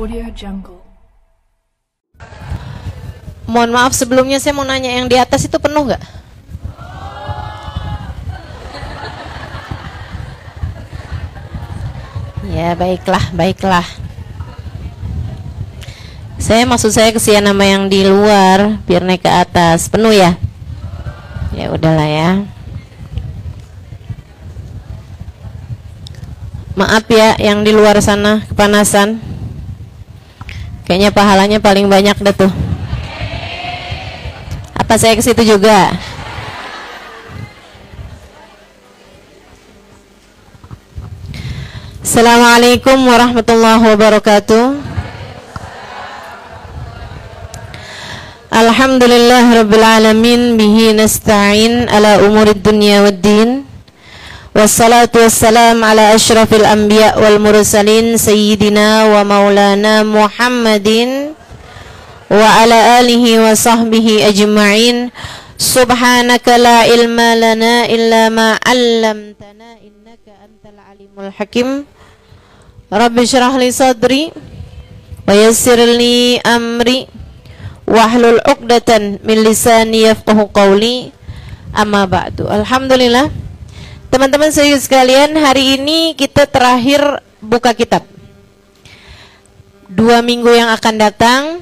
Audio Jungle. Mohon maaf sebelumnya saya mau nanya, yang di atas itu penuh nggak? Ya baiklah, baiklah. Maksud saya kesian sama yang di luar, biar naik ke atas. Penuh ya? Ya udahlah ya. Maaf ya yang di luar sana kepanasan. Kayaknya pahalanya paling banyak deh tuh. Apa saya ke situ juga? Assalamualaikum warahmatullahi wabarakatuh. Alhamdulillah rabbil alamin, bihi nasta'in ala umurid dunya waddin. Wassalatu wassalam ala asyrafil anbiya wal mursalin sayyidina wa maulana Muhammadin wa ala alihi wa sahbihi ajma'in. Subhanaka la ilma lana illa ma 'allamtana innaka antal alimul hakim. Rabbi syrah li sadri wa yassir li amri wahlul 'uqdatan min lisani yafqahu qawli. Amma ba'du. Alhamdulillah, teman-teman serius sekalian, hari ini kita terakhir buka kitab. 2 minggu yang akan datang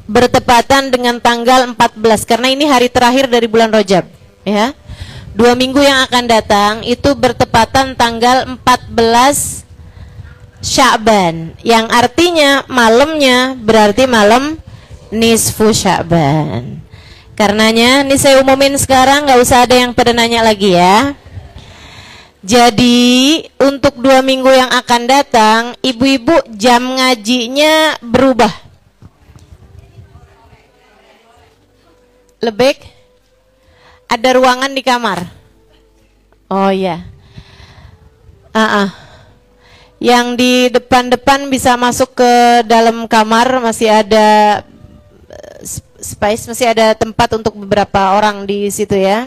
bertepatan dengan tanggal 14, karena ini hari terakhir dari bulan Rajab ya. 2 minggu yang akan datang itu bertepatan tanggal 14 Sya'ban, yang artinya malamnya berarti malam nisfu Sya'ban. Karenanya ini saya umumin sekarang, nggak usah ada yang pada nanya lagi ya. Jadi untuk 2 minggu yang akan datang, ibu-ibu jam ngajinya berubah. Lebih ada ruangan di kamar. Oh ya. Yang di depan-depan bisa masuk ke dalam kamar, masih ada space, masih ada tempat untuk beberapa orang di situ ya.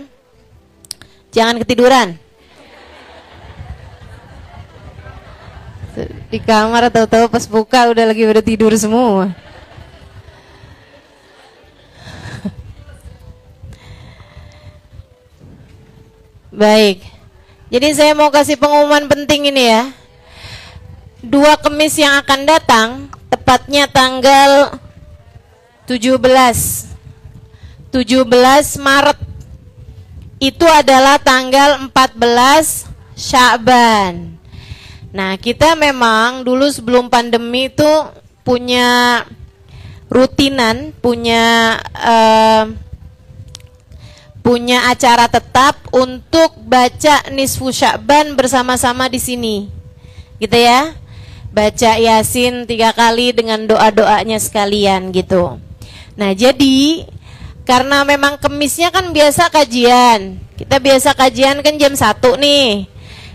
Jangan ketiduran. Di kamar tahu-tahu pas buka udah lagi pada tidur semua. Baik. Jadi saya mau kasih pengumuman penting ini ya. 2 Kamis yang akan datang, tepatnya tanggal 17 Maret, itu adalah tanggal 14 Sya'ban. Nah, kita memang dulu sebelum pandemi itu punya rutinan, punya acara tetap untuk baca nisfu Sya'ban bersama-sama di sini, gitu ya. Baca Yasin 3 kali dengan doa-doanya sekalian gitu. Nah, jadi karena memang Kemisnya kan biasa kajian, kita biasa kajian kan jam 1 nih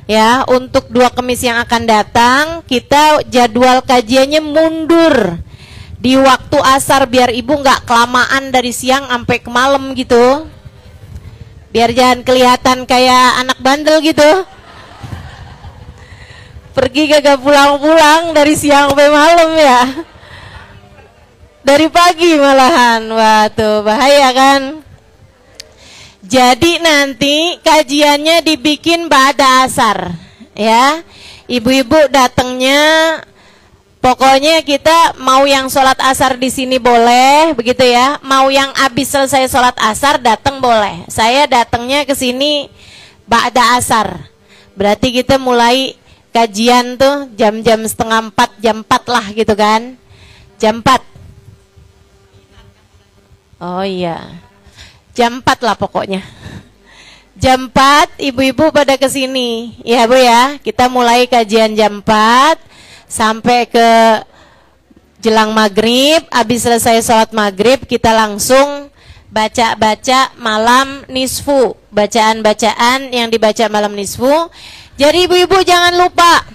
ya. Untuk 2 Kemis yang akan datang, kita jadwal kajiannya mundur di waktu asar, biar ibu nggak kelamaan dari siang sampai ke malam gitu, biar jangan kelihatan kayak anak bandel gitu, pergi kagak pulang-pulang dari siang sampai malam ya, dari pagi malahan. Wah tuh bahaya kan. Jadi nanti kajiannya dibikin ba'da asar ya. Ibu-ibu datangnya, pokoknya kita mau yang sholat asar di sini boleh begitu ya, mau yang habis selesai sholat asar datang boleh. Saya datangnya ke sini ba'da asar, berarti kita mulai kajian tuh jam-jam setengah 4, jam 4 lah gitu kan, jam 4. Oh iya, jam 4 lah pokoknya. Jam 4 ibu-ibu pada kesini ya Bu ya. Kita mulai kajian jam 4 sampai ke jelang maghrib. Habis selesai sholat maghrib kita langsung baca-baca malam nisfu, bacaan-bacaan yang dibaca malam nisfu. Jadi ibu-ibu jangan lupa,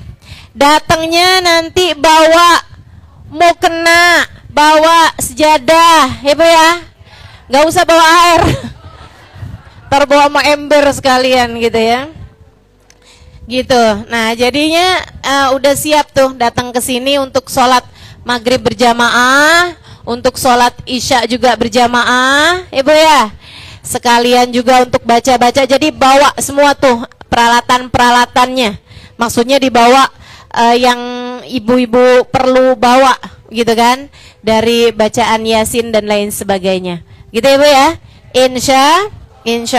datangnya nanti bawa mukena, bawa sejadah ya Bu ya. Gak usah bawa air, ntar bawa sama ember sekalian gitu ya. Gitu. Nah jadinya udah siap tuh datang ke sini untuk sholat maghrib berjamaah, untuk sholat isya juga berjamaah, ibu ya. Sekalian juga untuk baca-baca. Jadi bawa semua tuh peralatan-peralatannya. Maksudnya dibawa yang ibu-ibu perlu bawa, gitu kan? Dari bacaan Yasin dan lain sebagainya. Gitu ibu ya. Insya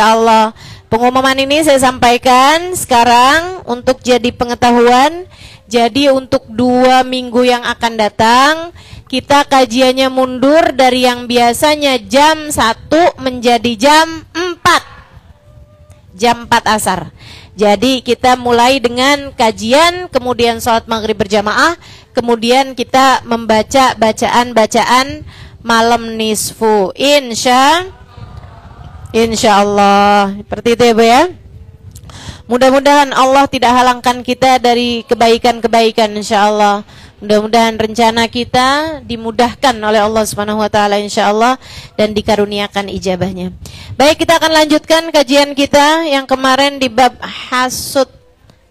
Allah. Pengumuman ini saya sampaikan sekarang untuk jadi pengetahuan. Jadi untuk 2 minggu yang akan datang, kita kajiannya mundur dari yang biasanya jam 1 menjadi jam 4. Jam 4 asar. Jadi kita mulai dengan kajian, kemudian sholat maghrib berjamaah, kemudian kita membaca bacaan-bacaan malam nisfu. Insya Allah. Seperti itu ya Bu ya. Mudah-mudahan Allah tidak halangkan kita dari kebaikan-kebaikan, insya Allah. Mudah-mudahan rencana kita dimudahkan oleh Allah Subhanahu wa taala, insya Allah, dan dikaruniakan ijabahnya. Baik, kita akan lanjutkan kajian kita yang kemarin di bab hasud,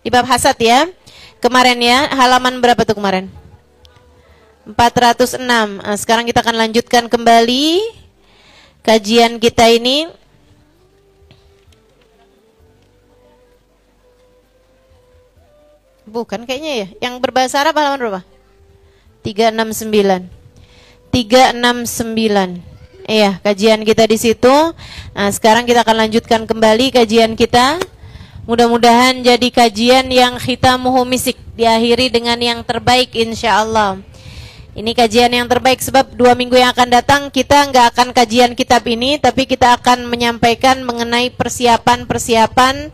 di bab hasad ya. Kemarin ya, halaman berapa tuh kemarin? 406. Nah, sekarang kita akan lanjutkan kembali kajian kita ini. Bukan kayaknya ya. Yang berbahasa Arab halaman berapa? 369. 369. Iya, kajian kita di situ. Nah, sekarang kita akan lanjutkan kembali kajian kita. Mudah-mudahan jadi kajian yang khitamuhu misik, diakhiri dengan yang terbaik insyaallah. Ini kajian yang terbaik sebab 2 minggu yang akan datang kita nggak akan kajian kitab ini, tapi kita akan menyampaikan mengenai persiapan-persiapan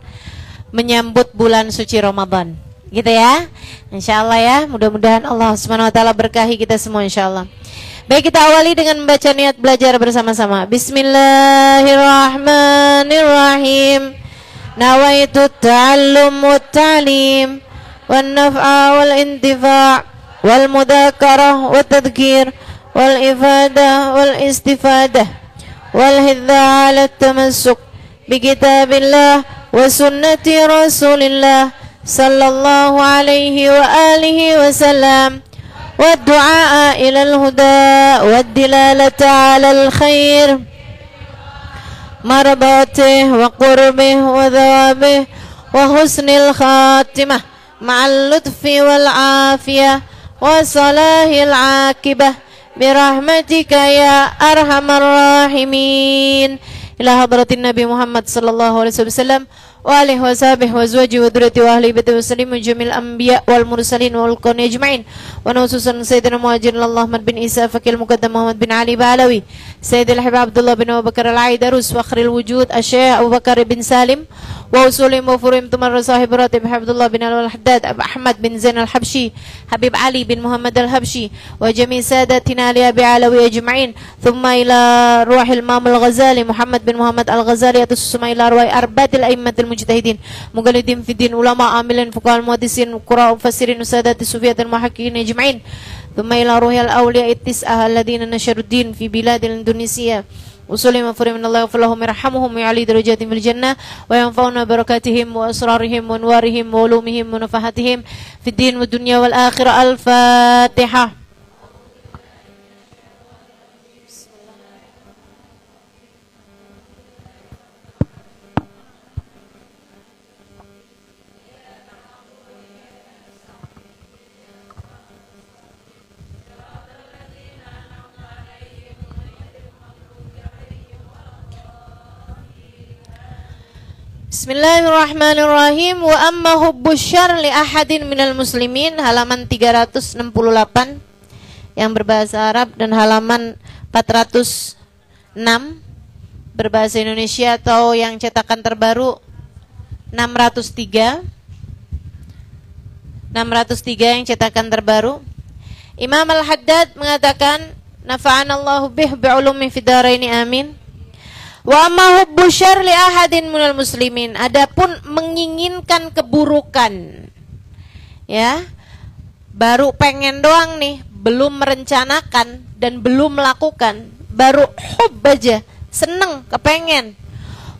menyambut bulan suci Ramadan. Gitu ya, insyaallah ya. Mudah-mudahan Allah Subhanahu wa taala berkahi kita semua insyaallah. Baik, kita awali dengan membaca niat belajar bersama-sama. Bismillahirrahmanirrahim. Nawaitu ta'allum wa ta'lim wan naf'a wal intifa' wal mudzakarah wa tadhkir wal ifadah wal istifadah wal hidza 'ala tamassuk bi kitabillah wa sunnati Rasulillah sallallahu alaihi wa alihi wa sallam wa du'a ila al-huda wa dilalata 'ala al-khair marabatih wa qurbih wa dhawabih wa husnil khatimah ma'al lutfi wal afiyah wa salahil aqibah birahmatika ya arhamar rahimin. Ila hadratin Nabi Muhammad sallallahu alaihi wasallam wa alihi wa sahbihi wa azwajihi wa dhurriyyati wa ahli baiti wa sallim jamil anbiya wal mursalin wal qawni ajma'in wa nususan sayyidina muhajirin Muhammad bin Isa fakil muqaddam Muhammad bin Ali Balawi sayyidil habib Abdullah bin Abu Bakar al-Aidarus wa akhril wujud asy-Syaikh Abu Bakar bin Salim wa usulim wa furim tumar sahib ratib Abdullah bin al-Haddad Abu Ahmad bin Zain al-Habsyi Habib Ali bin Muhammad al-Habsyi wa jami' sadatina li Abi Alawi ajma'in thumma ila ruhil Imam al-Ghazali Muhammad bin Muhammad al-Ghazali atusma ila ruhi arba'atil a'immatil mujtahidin mughalidin fiddin ulama amilin fuqaha muhaddisin qurra mufassirin sadati sufiyatul muhaqqiqin ajma'in thumma ila ruhil awliya at-tis'ah alladhina nasharuddin fi biladil Indonesia usulim wa furim Allah falahum yarhamuhum wa ali darajatin fil jannah wa yanfa'una barakatihim wa asrarihim wa anwarihim wa ulumihim wa nafahatihim fid din wad dunya wal akhirah. Al-Fatihah. Bismillahirrahmanirrahim. Wa amma hubbus syarr li ahadin minal muslimin, halaman 368 yang berbahasa Arab dan halaman 406 berbahasa Indonesia atau yang cetakan terbaru 603 yang cetakan terbaru. Imam Al-Haddad mengatakan nafa'anallahu bih bi'ulumi fid dharaini amin. Wa ma hubbu syarr li ahadin minal muslimin, adapun menginginkan keburukan, ya, baru pengen doang nih, belum merencanakan dan belum melakukan, baru hub aja, seneng, kepengen.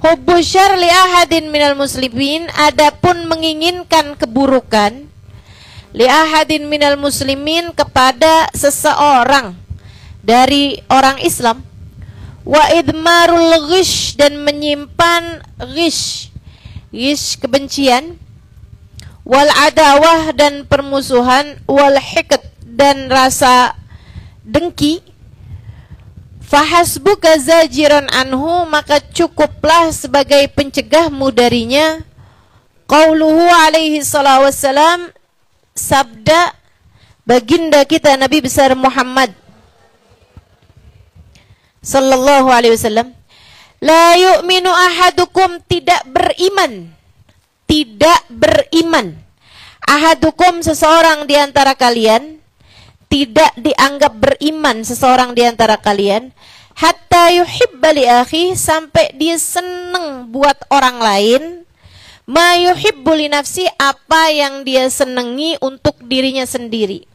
Hubbu syarr li ahadin minal muslimin, adapun menginginkan keburukan, li ahadin minal muslimin, kepada seseorang dari orang Islam, wa idmarul ghish, dan menyimpan ghish kebencian, wal adawah, dan permusuhan, wal hiqd, dan rasa dengki, fahasbuka zajiran anhu, maka cukuplah sebagai pencegahmu darinya, qauluhu alaihi sallallahu wassalam, sabda baginda kita Nabi besar Muhammad sallallahu alaihi wasallam, la yu'minu ahadukum, tidak beriman ahadukum, seseorang di antara kalian, tidak dianggap beriman seseorang di antara kalian, hatta yuhibba li akhi, sampai dia senang buat orang lain, ma yuhibbu li nafsi, apa yang dia senangi untuk dirinya sendiri.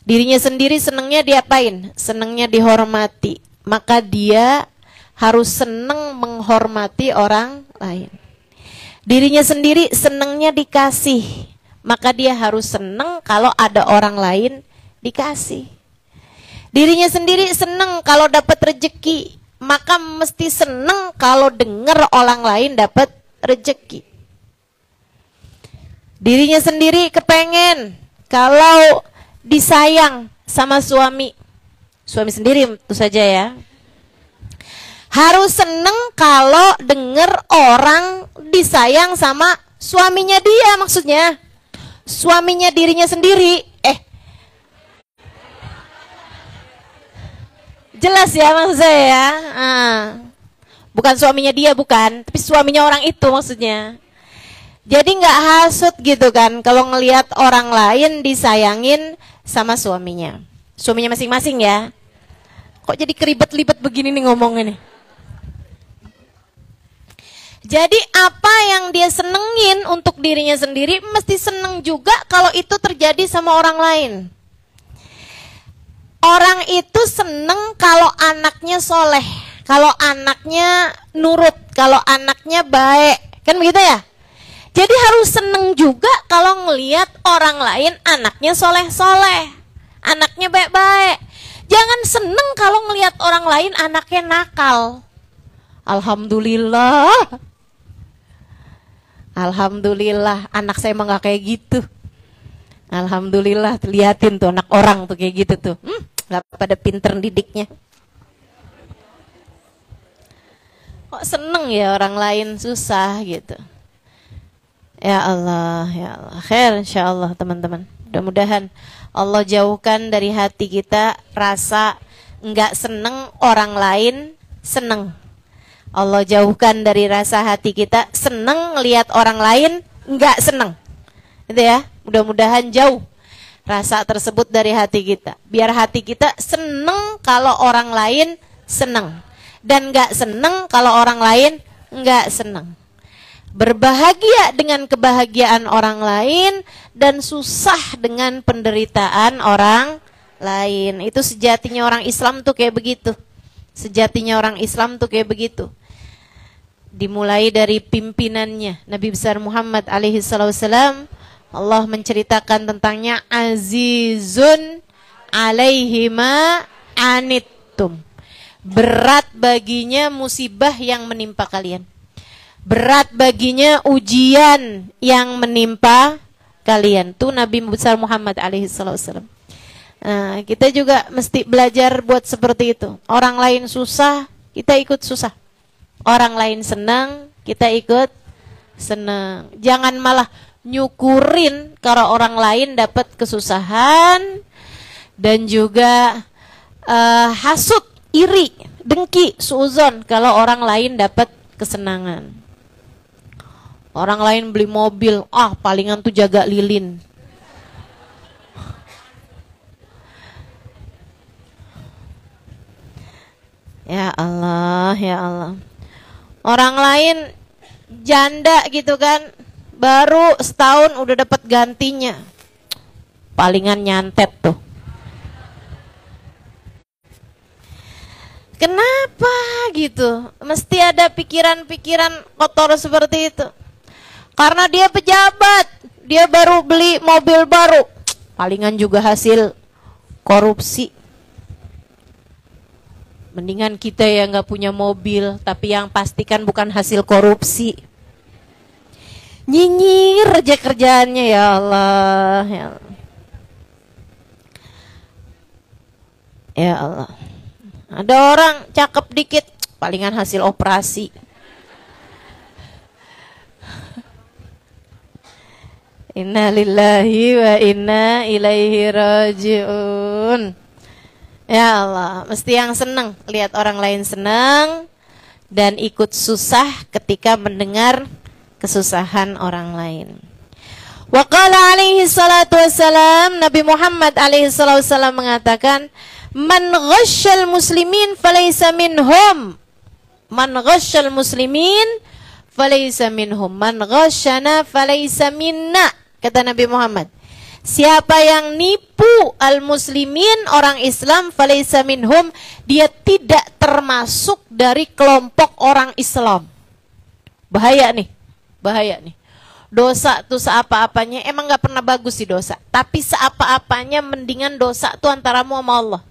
Dirinya sendiri senangnya diapain? Senangnya dihormati. Maka dia harus senang menghormati orang lain. Dirinya sendiri senangnya dikasih. Maka dia harus senang kalau ada orang lain dikasih. Dirinya sendiri senang kalau dapat rezeki. Maka mesti senang kalau dengar orang lain dapat rezeki. Dirinya sendiri kepengen kalau disayang sama suami sendiri tentu saja ya. Harus seneng kalau denger orang disayang sama suaminya dia, maksudnya suaminya dirinya sendiri. Jelas ya maksud saya ya. Bukan suaminya dia, bukan, tapi suaminya orang itu maksudnya. Jadi nggak hasut gitu kan kalau ngelihat orang lain disayangin sama suaminya masing-masing ya. Kok jadi keribet-libet begini nih ngomongnya nih. Jadi apa yang dia senengin untuk dirinya sendiri, mesti seneng juga kalau itu terjadi sama orang lain. Orang itu seneng kalau anaknya soleh, kalau anaknya nurut, kalau anaknya baik, kan begitu ya? Jadi harus seneng juga kalau ngelihat orang lain anaknya soleh-soleh, anaknya baik-baik. Jangan seneng kalau ngelihat orang lain anaknya nakal. Alhamdulillah, alhamdulillah anak saya emang gak kayak gitu. Alhamdulillah, liatin tuh anak orang tuh kayak gitu tuh, gak pada pinter didiknya. Kok seneng ya orang lain susah gitu. Ya Allah, khair insyaallah teman-teman. Mudah-mudahan Allah jauhkan dari hati kita rasa enggak seneng orang lain seneng. Allah jauhkan dari rasa hati kita seneng lihat orang lain enggak seneng. Gitu ya. Mudah-mudahan jauh rasa tersebut dari hati kita. Biar hati kita seneng kalau orang lain seneng, dan enggak seneng kalau orang lain enggak seneng. Berbahagia dengan kebahagiaan orang lain dan susah dengan penderitaan orang lain. Itu sejatinya orang Islam tuh kayak begitu. Sejatinya orang Islam tuh kayak begitu. Dimulai dari pimpinannya Nabi besar Muhammad alaihi salam, Allah menceritakan tentangnya, azizun alaihi ma anittum. Berat baginya musibah yang menimpa kalian. Berat baginya ujian yang menimpa kalian. Tuh Nabi besar Muhammad alaihi salam. Nah, kita juga mesti belajar buat seperti itu. Orang lain susah, kita ikut susah. Orang lain senang, kita ikut senang. Jangan malah nyukurin kalau orang lain dapat kesusahan, dan juga hasut, iri, dengki, suuzon kalau orang lain dapat kesenangan. Orang lain beli mobil, palingan tuh jaga lilin. Ya Allah, ya Allah. Orang lain janda gitu kan, baru setahun udah dapat gantinya. Palingan nyantet tuh. Kenapa gitu? Mesti ada pikiran-pikiran kotor seperti itu. Karena dia pejabat, dia baru beli mobil baru, palingan juga hasil korupsi. Mendingan kita yang nggak punya mobil, tapi yang pastikan bukan hasil korupsi. Nyinyir aja kerjaannya, ya Allah, ya Allah. Ya Allah. Ada orang cakep dikit, palingan hasil operasi. Inna lillahi wa inna ilaihi raji'un. Ya Allah, mesti yang senang lihat orang lain senang dan ikut susah ketika mendengar kesusahan orang lain. Wa qala alaihi salatu wassalam, Nabi Muhammad alaihi salatu wassalam mengatakan, man ghasyal muslimin falaysa minhum. Man ghasyal muslimin falaysa minhum. Man ghasyana falaysa minna. Kata Nabi Muhammad, siapa yang nipu al-muslimin, orang Islam, falaysa minhum, dia tidak termasuk dari kelompok orang Islam. Bahaya nih, bahaya nih. Dosa tuh seapa-apanya, emang gak pernah bagus sih dosa. Tapi seapa-apanya mendingan dosa tuh antaramu sama Allah.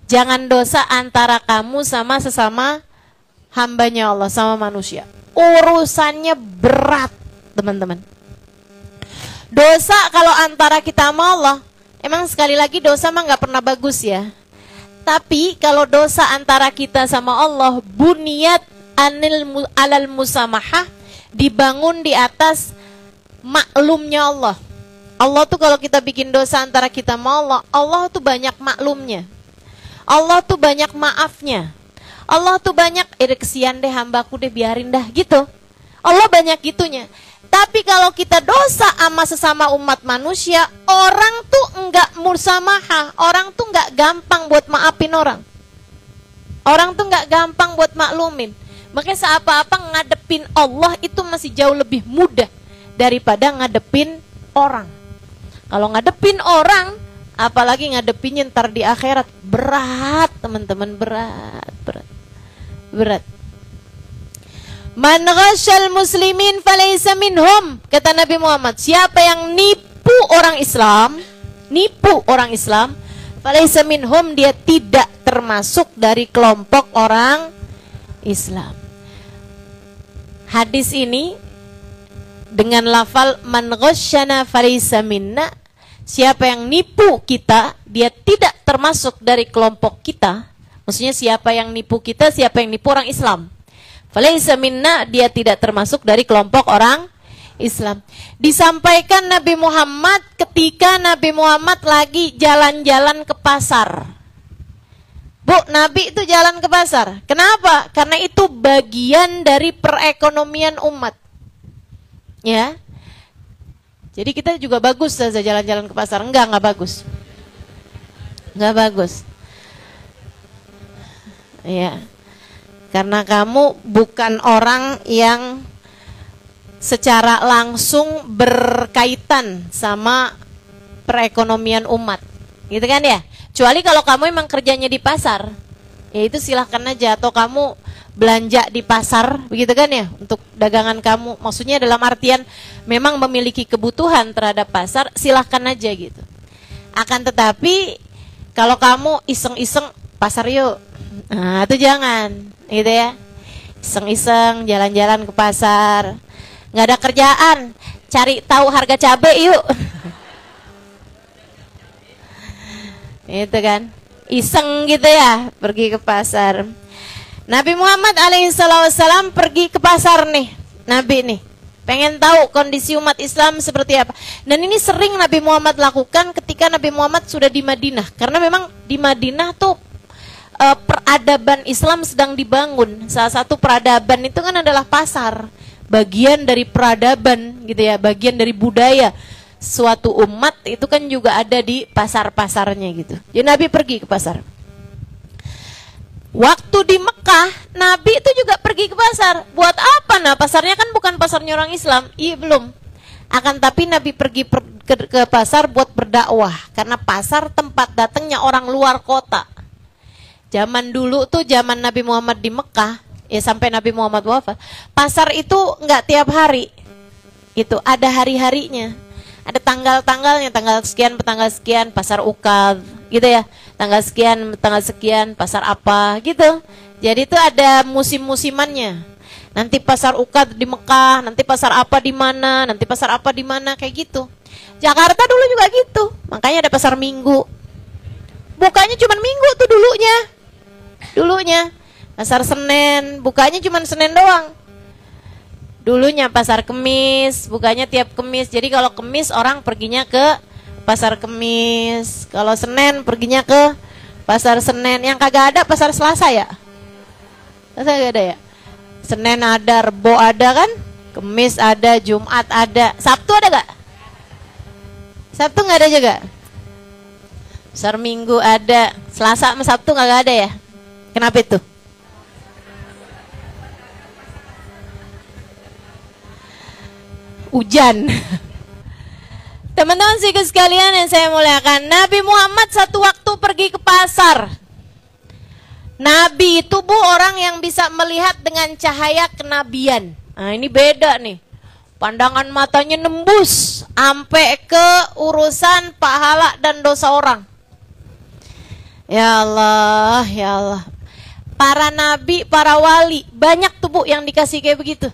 Jangan dosa antara kamu sama sesama hambanya Allah, sama manusia. Urusannya berat, teman-teman. Dosa kalau antara kita sama Allah, emang sekali lagi dosa mah gak pernah bagus ya. Tapi kalau dosa antara kita sama Allah, buniyat alal musamahah, dibangun di atas maklumnya Allah. Allah tuh kalau kita bikin dosa antara kita sama Allah, Allah tuh banyak maklumnya. Allah tuh banyak maafnya. Allah tuh banyak, kesian deh hambaku deh, biarin dah gitu. Allah banyak gitunya. Tapi kalau kita dosa sama sesama umat manusia, orang tuh enggak musamaha, orang tuh enggak gampang buat maafin orang. Orang tuh enggak gampang buat maklumin. Makanya seapa-apa ngadepin Allah itu masih jauh lebih mudah daripada ngadepin orang. Kalau ngadepin orang, apalagi ngadepinnya ntar di akhirat, berat teman-teman, berat. Man ghasyal muslimin falaysa minhum. Kata Nabi Muhammad, siapa yang nipu orang Islam, falaysa minhum, dia tidak termasuk dari kelompok orang Islam. Hadis ini dengan lafal man ghasyana falaysa minna, siapa yang nipu kita, dia tidak termasuk dari kelompok kita. Maksudnya siapa yang nipu kita, siapa yang nipu orang Islam, falaysa minna, dia tidak termasuk dari kelompok orang Islam. Disampaikan Nabi Muhammad ketika Nabi Muhammad lagi jalan-jalan ke pasar. Bu, Nabi itu jalan ke pasar. Kenapa? Karena itu bagian dari perekonomian umat. Ya. Jadi kita juga bagus saja jalan-jalan ke pasar. Enggak bagus. Enggak bagus. Ya. Karena kamu bukan orang yang secara langsung berkaitan sama perekonomian umat, gitu kan ya? Kecuali kalau kamu emang kerjanya di pasar, ya itu silahkan aja. Atau kamu belanja di pasar, begitu kan ya? Untuk dagangan kamu, maksudnya dalam artian memang memiliki kebutuhan terhadap pasar, silahkan aja gitu. Akan tetapi kalau kamu iseng-iseng pasar yuk, nah itu jangan, gitu ya. Iseng-iseng jalan-jalan ke pasar, nggak ada kerjaan, cari tahu harga cabai yuk. Itu kan, iseng gitu ya, pergi ke pasar. Nabi Muhammad alaihissalam pergi ke pasar nih, Nabi nih, pengen tahu kondisi umat Islam seperti apa. Dan ini sering Nabi Muhammad lakukan ketika Nabi Muhammad sudah di Madinah. Karena memang di Madinah tuh peradaban Islam sedang dibangun. Salah satu peradaban itu kan adalah pasar. Bagian dari peradaban gitu ya, bagian dari budaya suatu umat itu kan juga ada di pasar-pasarnya gitu. Jadi Nabi pergi ke pasar. Waktu di Mekah, Nabi itu juga pergi ke pasar. Buat apa? Nah, pasarnya kan bukan pasarnya orang Islam. Iya, belum. Akan tapi Nabi pergi ke pasar buat berdakwah. Karena pasar tempat datangnya orang luar kota. Zaman dulu tuh, zaman Nabi Muhammad di Mekah, ya sampai Nabi Muhammad wafat, pasar itu nggak tiap hari. Itu ada hari-harinya. Ada tanggal-tanggalnya, tanggal sekian, pasar Ukad, gitu ya. Tanggal sekian, pasar apa, gitu. Jadi itu ada musim-musimannya. Nanti pasar Ukad di Mekah, nanti pasar apa di mana, nanti pasar apa di mana, kayak gitu. Jakarta dulu juga gitu. Makanya ada pasar Minggu. Bukanya cuma Minggu tuh dulunya. Pasar Senin, bukanya cuma Senin doang. Dulunya pasar Kemis, bukanya tiap Kemis. Jadi kalau Kemis orang perginya ke pasar Kemis. Kalau Senin perginya ke pasar Senin. Yang kagak ada pasar Selasa ya? Selasa gak ada ya? Senin ada, Rebo ada kan? Kemis ada, Jumat ada. Sabtu ada gak? Sabtu gak ada juga? Pasar Minggu ada. Selasa sama Sabtu gak ada ya? Kenapa itu? Hujan. Teman-teman sekalian yang saya muliakan, Nabi Muhammad satu waktu pergi ke pasar. Nabi itu orang yang bisa melihat dengan cahaya kenabian. Nah ini beda nih. Pandangan matanya nembus sampai ke urusan pahala dan dosa orang. Ya Allah, ya Allah. Para nabi, para wali, banyak tuh yang dikasih kayak begitu.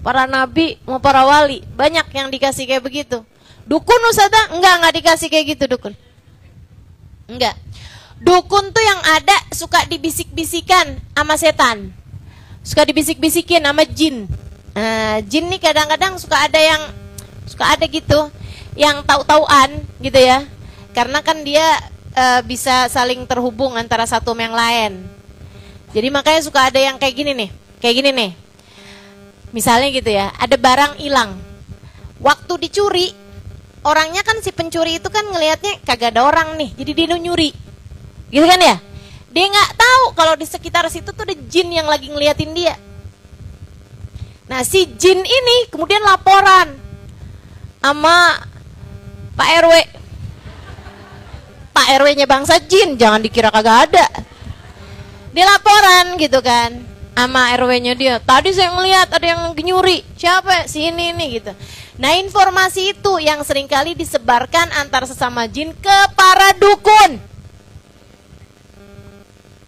Para nabi mau para wali, banyak yang dikasih kayak begitu. Dukun Ustazah? Enggak dikasih kayak gitu dukun. Enggak. Dukun tuh yang ada suka dibisik-bisikan sama setan. Suka dibisik-bisikin sama jin. Jin nih kadang-kadang suka ada gitu yang tahu-tauan gitu ya. Karena kan dia bisa saling terhubung antara satu sama yang lain. Jadi makanya suka ada yang kayak gini nih. Misalnya gitu ya, ada barang hilang. Waktu dicuri, orangnya kan si pencuri itu kan ngelihatnya kagak ada orang nih, jadi dia nyuri. Gitu kan ya? Dia nggak tahu kalau di sekitar situ tuh ada jin yang lagi ngeliatin dia. Nah, si jin ini kemudian laporan sama Pak RW. Pak RW-nya bangsa jin, jangan dikira kagak ada. Dia laporan gitu kan. Sama RW-nya dia, tadi saya ngelihat ada yang nyuri. Siapa? Si ini gitu. Nah informasi itu yang seringkali disebarkan antar sesama jin ke para dukun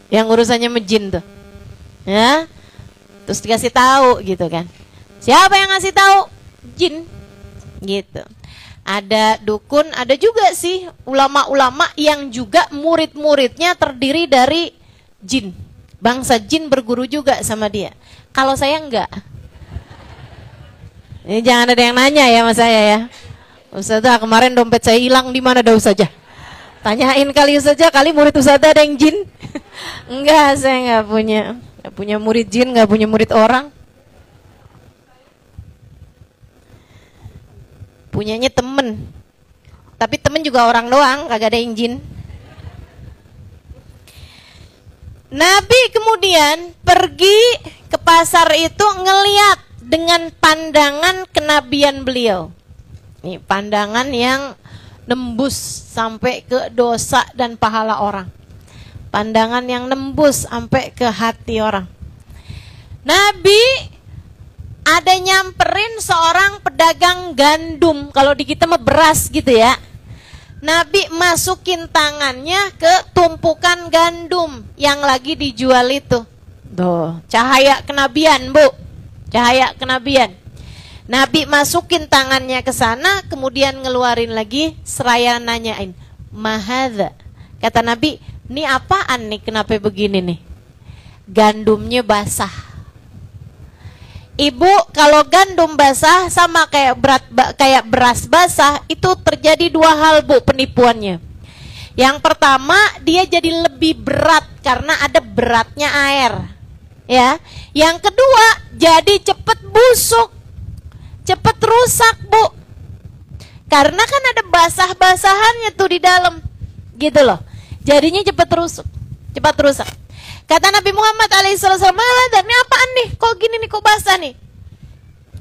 yang urusannya menjin tuh, ya. Terus dikasih tahu gitu kan. Siapa yang ngasih tahu? Jin, gitu. Ada dukun, ada juga sih ulama-ulama yang juga murid-muridnya terdiri dari jin. Bangsa jin berguru juga sama dia. Kalau saya enggak. Ini jangan ada yang nanya ya sama saya ya. Ustazah kemarin dompet saya hilang di mana dah Ustazah? Tanyain kali Ustazah, kali murid Ustazah ada yang jin? Enggak, saya enggak punya murid jin, enggak punya murid orang. Punyanya temen. Tapi temen juga orang doang, kagak ada yang jin. Nabi kemudian pergi ke pasar itu ngeliat dengan pandangan kenabian beliau. Nih pandangan yang nembus sampai ke dosa dan pahala orang. Pandangan yang nembus sampai ke hati orang. Nabi ada nyamperin seorang pedagang gandum. Kalau di kita mah beras gitu ya. Nabi masukin tangannya ke tumpukan gandum yang lagi dijual itu. Tuh, cahaya kenabian, Bu. Cahaya kenabian. Nabi masukin tangannya ke sana, kemudian ngeluarin lagi seraya nanyain, "Mahadza?" Kata Nabi, "Ini apaan nih, kenapa begini nih?" Gandumnya basah. Ibu, kalau gandum basah sama kayak beras basah, itu terjadi dua hal, Bu, penipuannya. Yang pertama, dia jadi lebih berat karena ada beratnya air. Ya. Yang kedua, jadi cepet busuk. Cepet rusak, Bu. Karena kan ada basah-basahannya tuh di dalam. Gitu loh. Jadinya cepet rusak. Kata Nabi Muhammad alaihissalam, "Ini apaan nih? Kok gini nih, kok basah nih?"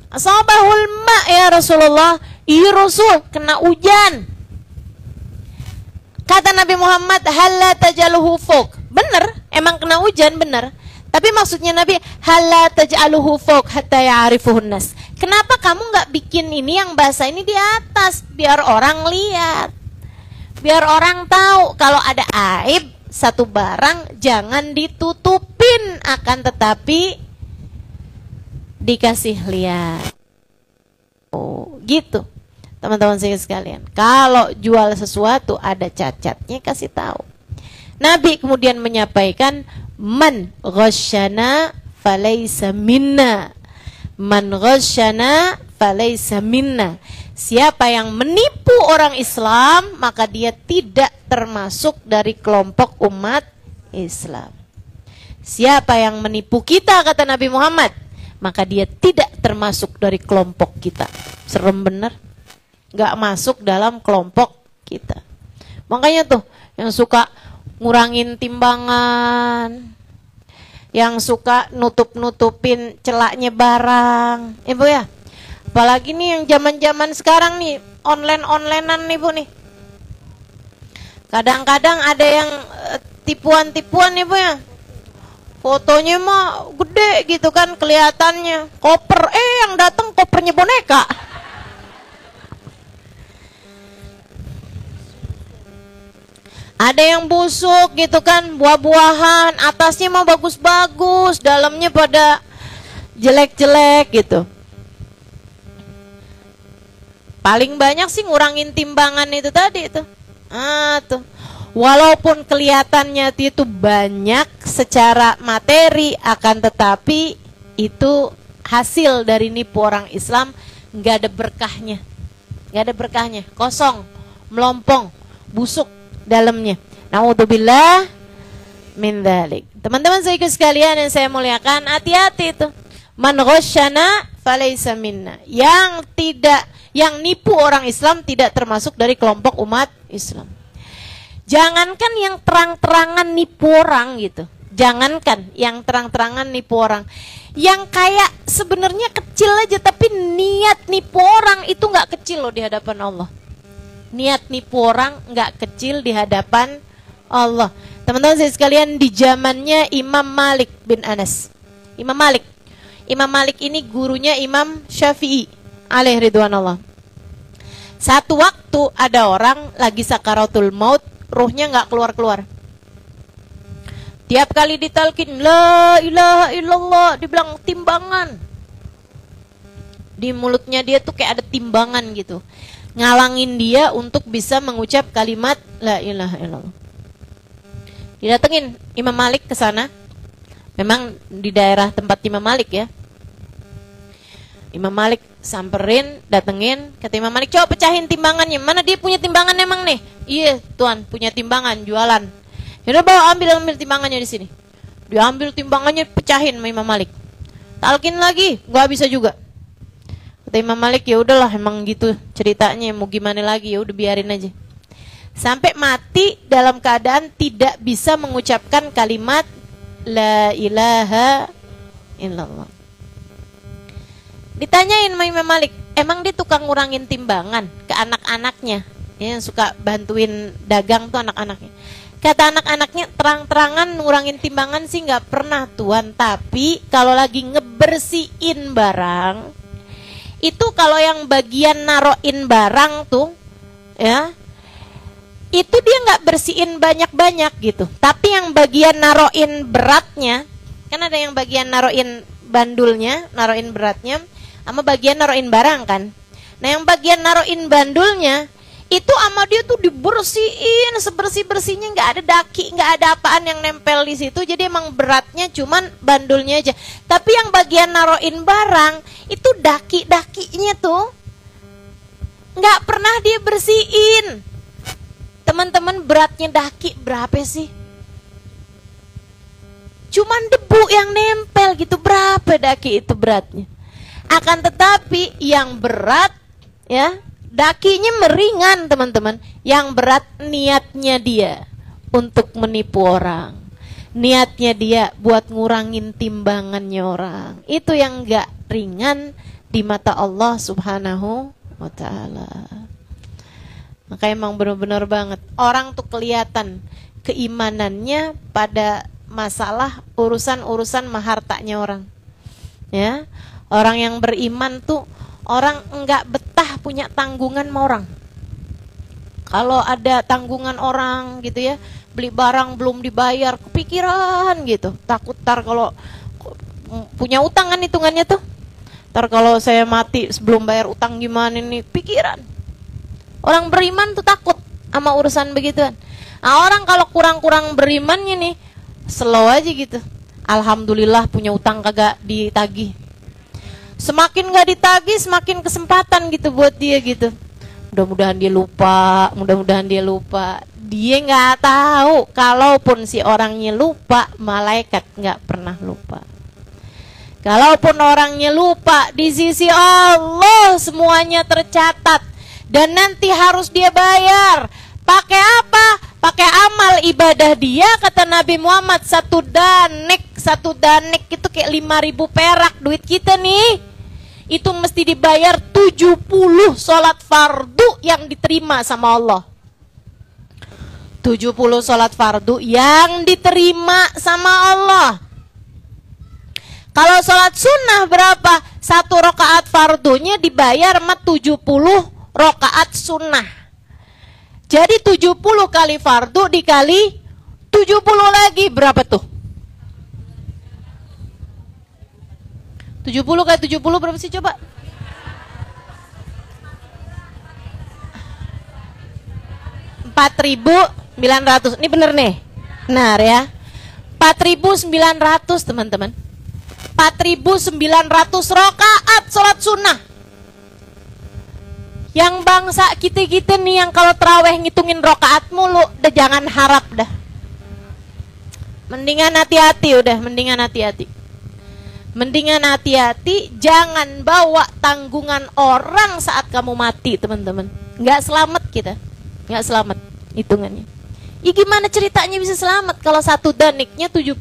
Asabahul ma ya Rasulullah. Iya Rasul, kena hujan. Kata Nabi Muhammad, "Halla tajaluhu fawq." Bener, emang kena hujan, bener. Tapi maksudnya Nabi, "Halla taj'aluhu fawq hatta ya'rifuhun nas." Kenapa kamu nggak bikin ini yang basah ini di atas, biar orang lihat, biar orang tahu kalau ada aib satu barang jangan ditutupin, akan tetapi dikasih lihat. Oh, gitu. Teman-teman saya sekalian, kalau jual sesuatu ada cacatnya kasih tahu. Nabi kemudian menyampaikan, man ghasyana falaysa minna. Man ghasyana falaysa minna. Siapa yang menipu orang Islam, maka dia tidak termasuk dari kelompok umat Islam. Siapa yang menipu kita, kata Nabi Muhammad, maka dia tidak termasuk dari kelompok kita. Serem bener, gak masuk dalam kelompok kita. Makanya tuh yang suka ngurangin timbangan, yang suka nutup-nutupin celaknya barang, Ibu ya. Apalagi nih yang zaman-zaman sekarang nih, online-onlinean nih Bu nih. Kadang-kadang ada yang tipuan-tipuan nih Bu ya. Fotonya mah gede gitu kan kelihatannya, koper, yang datang kopernya boneka. Ada yang busuk gitu kan, buah-buahan, atasnya mah bagus-bagus, dalamnya pada jelek-jelek gitu. Paling banyak sih ngurangin timbangan itu tadi tuh. Tuh. Walaupun kelihatannya itu banyak secara materi, akan tetapi itu hasil dari nipu orang Islam, nggak ada berkahnya. Nggak ada berkahnya, kosong, melompong, busuk dalamnya. Naudzubillah min dzalik. Teman-teman saya sekalian yang saya muliakan, hati-hati itu. Man ghasyana falaysa minna. Yang nipu orang Islam tidak termasuk dari kelompok umat Islam. Jangankan yang terang-terangan nipu orang gitu. Jangankan yang terang-terangan nipu orang. Yang kayak sebenarnya kecil aja tapi niat nipu orang itu nggak kecil loh di hadapan Allah. Niat nipu orang nggak kecil di hadapan Allah. Teman-teman saya sekalian, di zamannya Imam Malik bin Anas. Imam Malik ini gurunya Imam Syafi'i alaihi ridwanullah. Satu waktu ada orang lagi sakaratul maut, ruhnya nggak keluar-keluar. Tiap kali ditalkin la ilaha illallah, dibilang timbangan. Di mulutnya dia tuh kayak ada timbangan gitu, ngalangin dia untuk bisa mengucap kalimat la ilaha illallah. Didatengin Imam Malik ke sana. Memang di daerah tempat Imam Malik ya. Imam Malik samperin, datengin, kata Imam Malik, coba pecahin timbangannya. Mana dia punya timbangan emang nih? Iya, Tuan, punya timbangan, jualan. Yaudah bawa ambil timbangannya di sini. Diambil timbangannya, pecahin sama Imam Malik. Talkin lagi, gak bisa juga. Kata Imam Malik, ya udahlah emang gitu ceritanya, mau gimana lagi, ya udah biarin aja. Sampai mati dalam keadaan tidak bisa mengucapkan kalimat la ilaha illallah. Ditanyain sama Imam Malik, emang dia tukang ngurangin timbangan ke anak-anaknya, ya, yang suka bantuin dagang tuh anak-anaknya. Kata anak-anaknya, terang-terangan ngurangin timbangan sih nggak pernah Tuan, tapi kalau lagi ngebersihin barang, itu kalau yang bagian naroin barang tuh, ya, itu dia nggak bersihin banyak-banyak gitu. Tapi yang bagian naroin beratnya, kan ada yang bagian naroin bandulnya, naroin beratnya, sama bagian naroin barang kan. Nah yang bagian naroin bandulnya, itu sama dia tuh dibersihin sebersih-bersihnya, nggak ada daki, nggak ada apaan yang nempel di situ. Jadi emang beratnya cuman bandulnya aja. Tapi yang bagian naroin barang, itu daki-dakinya tuh nggak pernah dia bersihin. Teman-teman, beratnya daki berapa sih? Cuman debu yang nempel gitu, berapa daki itu beratnya? Akan tetapi yang berat, ya, dakinya meringan teman-teman. Yang berat niatnya dia untuk menipu orang. Niatnya dia buat ngurangin timbangannya orang. Itu yang gak ringan di mata Allah subhanahu wa ta'ala. Maka emang benar-benar banget orang tuh kelihatan keimanannya pada masalah urusan-urusan hartanya orang. Ya. Orang yang beriman tuh orang enggak betah punya tanggungan sama orang. Kalau ada tanggungan orang gitu ya, beli barang belum dibayar, kepikiran gitu. Takut tar kalau punya utang kan hitungannya tuh. Tar kalau saya mati sebelum bayar utang gimana nih, pikiran. Orang beriman tuh takut sama urusan begituan. Nah, orang kalau kurang-kurang berimannya nih, slow aja gitu. Alhamdulillah punya utang kagak ditagih. Semakin gak ditagih, semakin kesempatan gitu buat dia gitu. Mudah-mudahan dia lupa, mudah-mudahan dia lupa. Dia nggak tahu, kalaupun si orangnya lupa, malaikat nggak pernah lupa. Kalaupun orangnya lupa, di sisi Allah semuanya tercatat. Dan nanti harus dia bayar. Pakai apa? Pakai amal ibadah dia, kata Nabi Muhammad, satu danik itu kayak 5.000 perak duit kita nih. Itu mesti dibayar 70 sholat fardu yang diterima sama Allah. 70 sholat fardu yang diterima sama Allah. Kalau sholat sunnah berapa? 1 rakaat fardunya dibayar sama 70 rakaat sunnah. Jadi 70 kali fardu dikali 70 lagi berapa tuh? 70 kali 70 berapa sih coba? 4.900. Ini bener nih. Benar ya. 4.900 teman-teman. 4.900 rakaat sholat sunnah. Yang bangsa kita-kita nih yang kalau terawih ngitungin rakaat mulu, udah jangan harap dah. Mendingan hati-hati udah, mendingan hati-hati. Mendingan hati-hati, jangan bawa tanggungan orang saat kamu mati, teman-teman. Nggak selamat kita, nggak selamat hitungannya. Ya gimana ceritanya bisa selamat kalau satu daniknya 70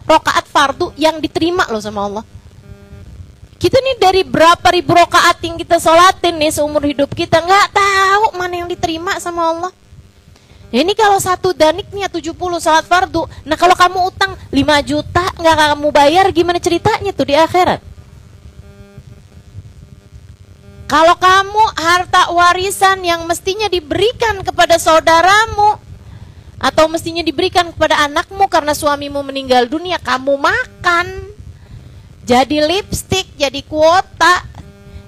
rakaat fardu yang diterima loh sama Allah. Kita nih dari berapa ribu rakaat yang kita sholatin nih seumur hidup kita, nggak tahu mana yang diterima sama Allah. Nah, ini kalau satu daniknya 70 sholat fardu. Nah kalau kamu utang 5 juta nggak kamu bayar, gimana ceritanya tuh di akhirat? Kalau kamu harta warisan yang mestinya diberikan kepada saudaramu atau mestinya diberikan kepada anakmu karena suamimu meninggal dunia, kamu makan. Jadi lipstik, jadi kuota,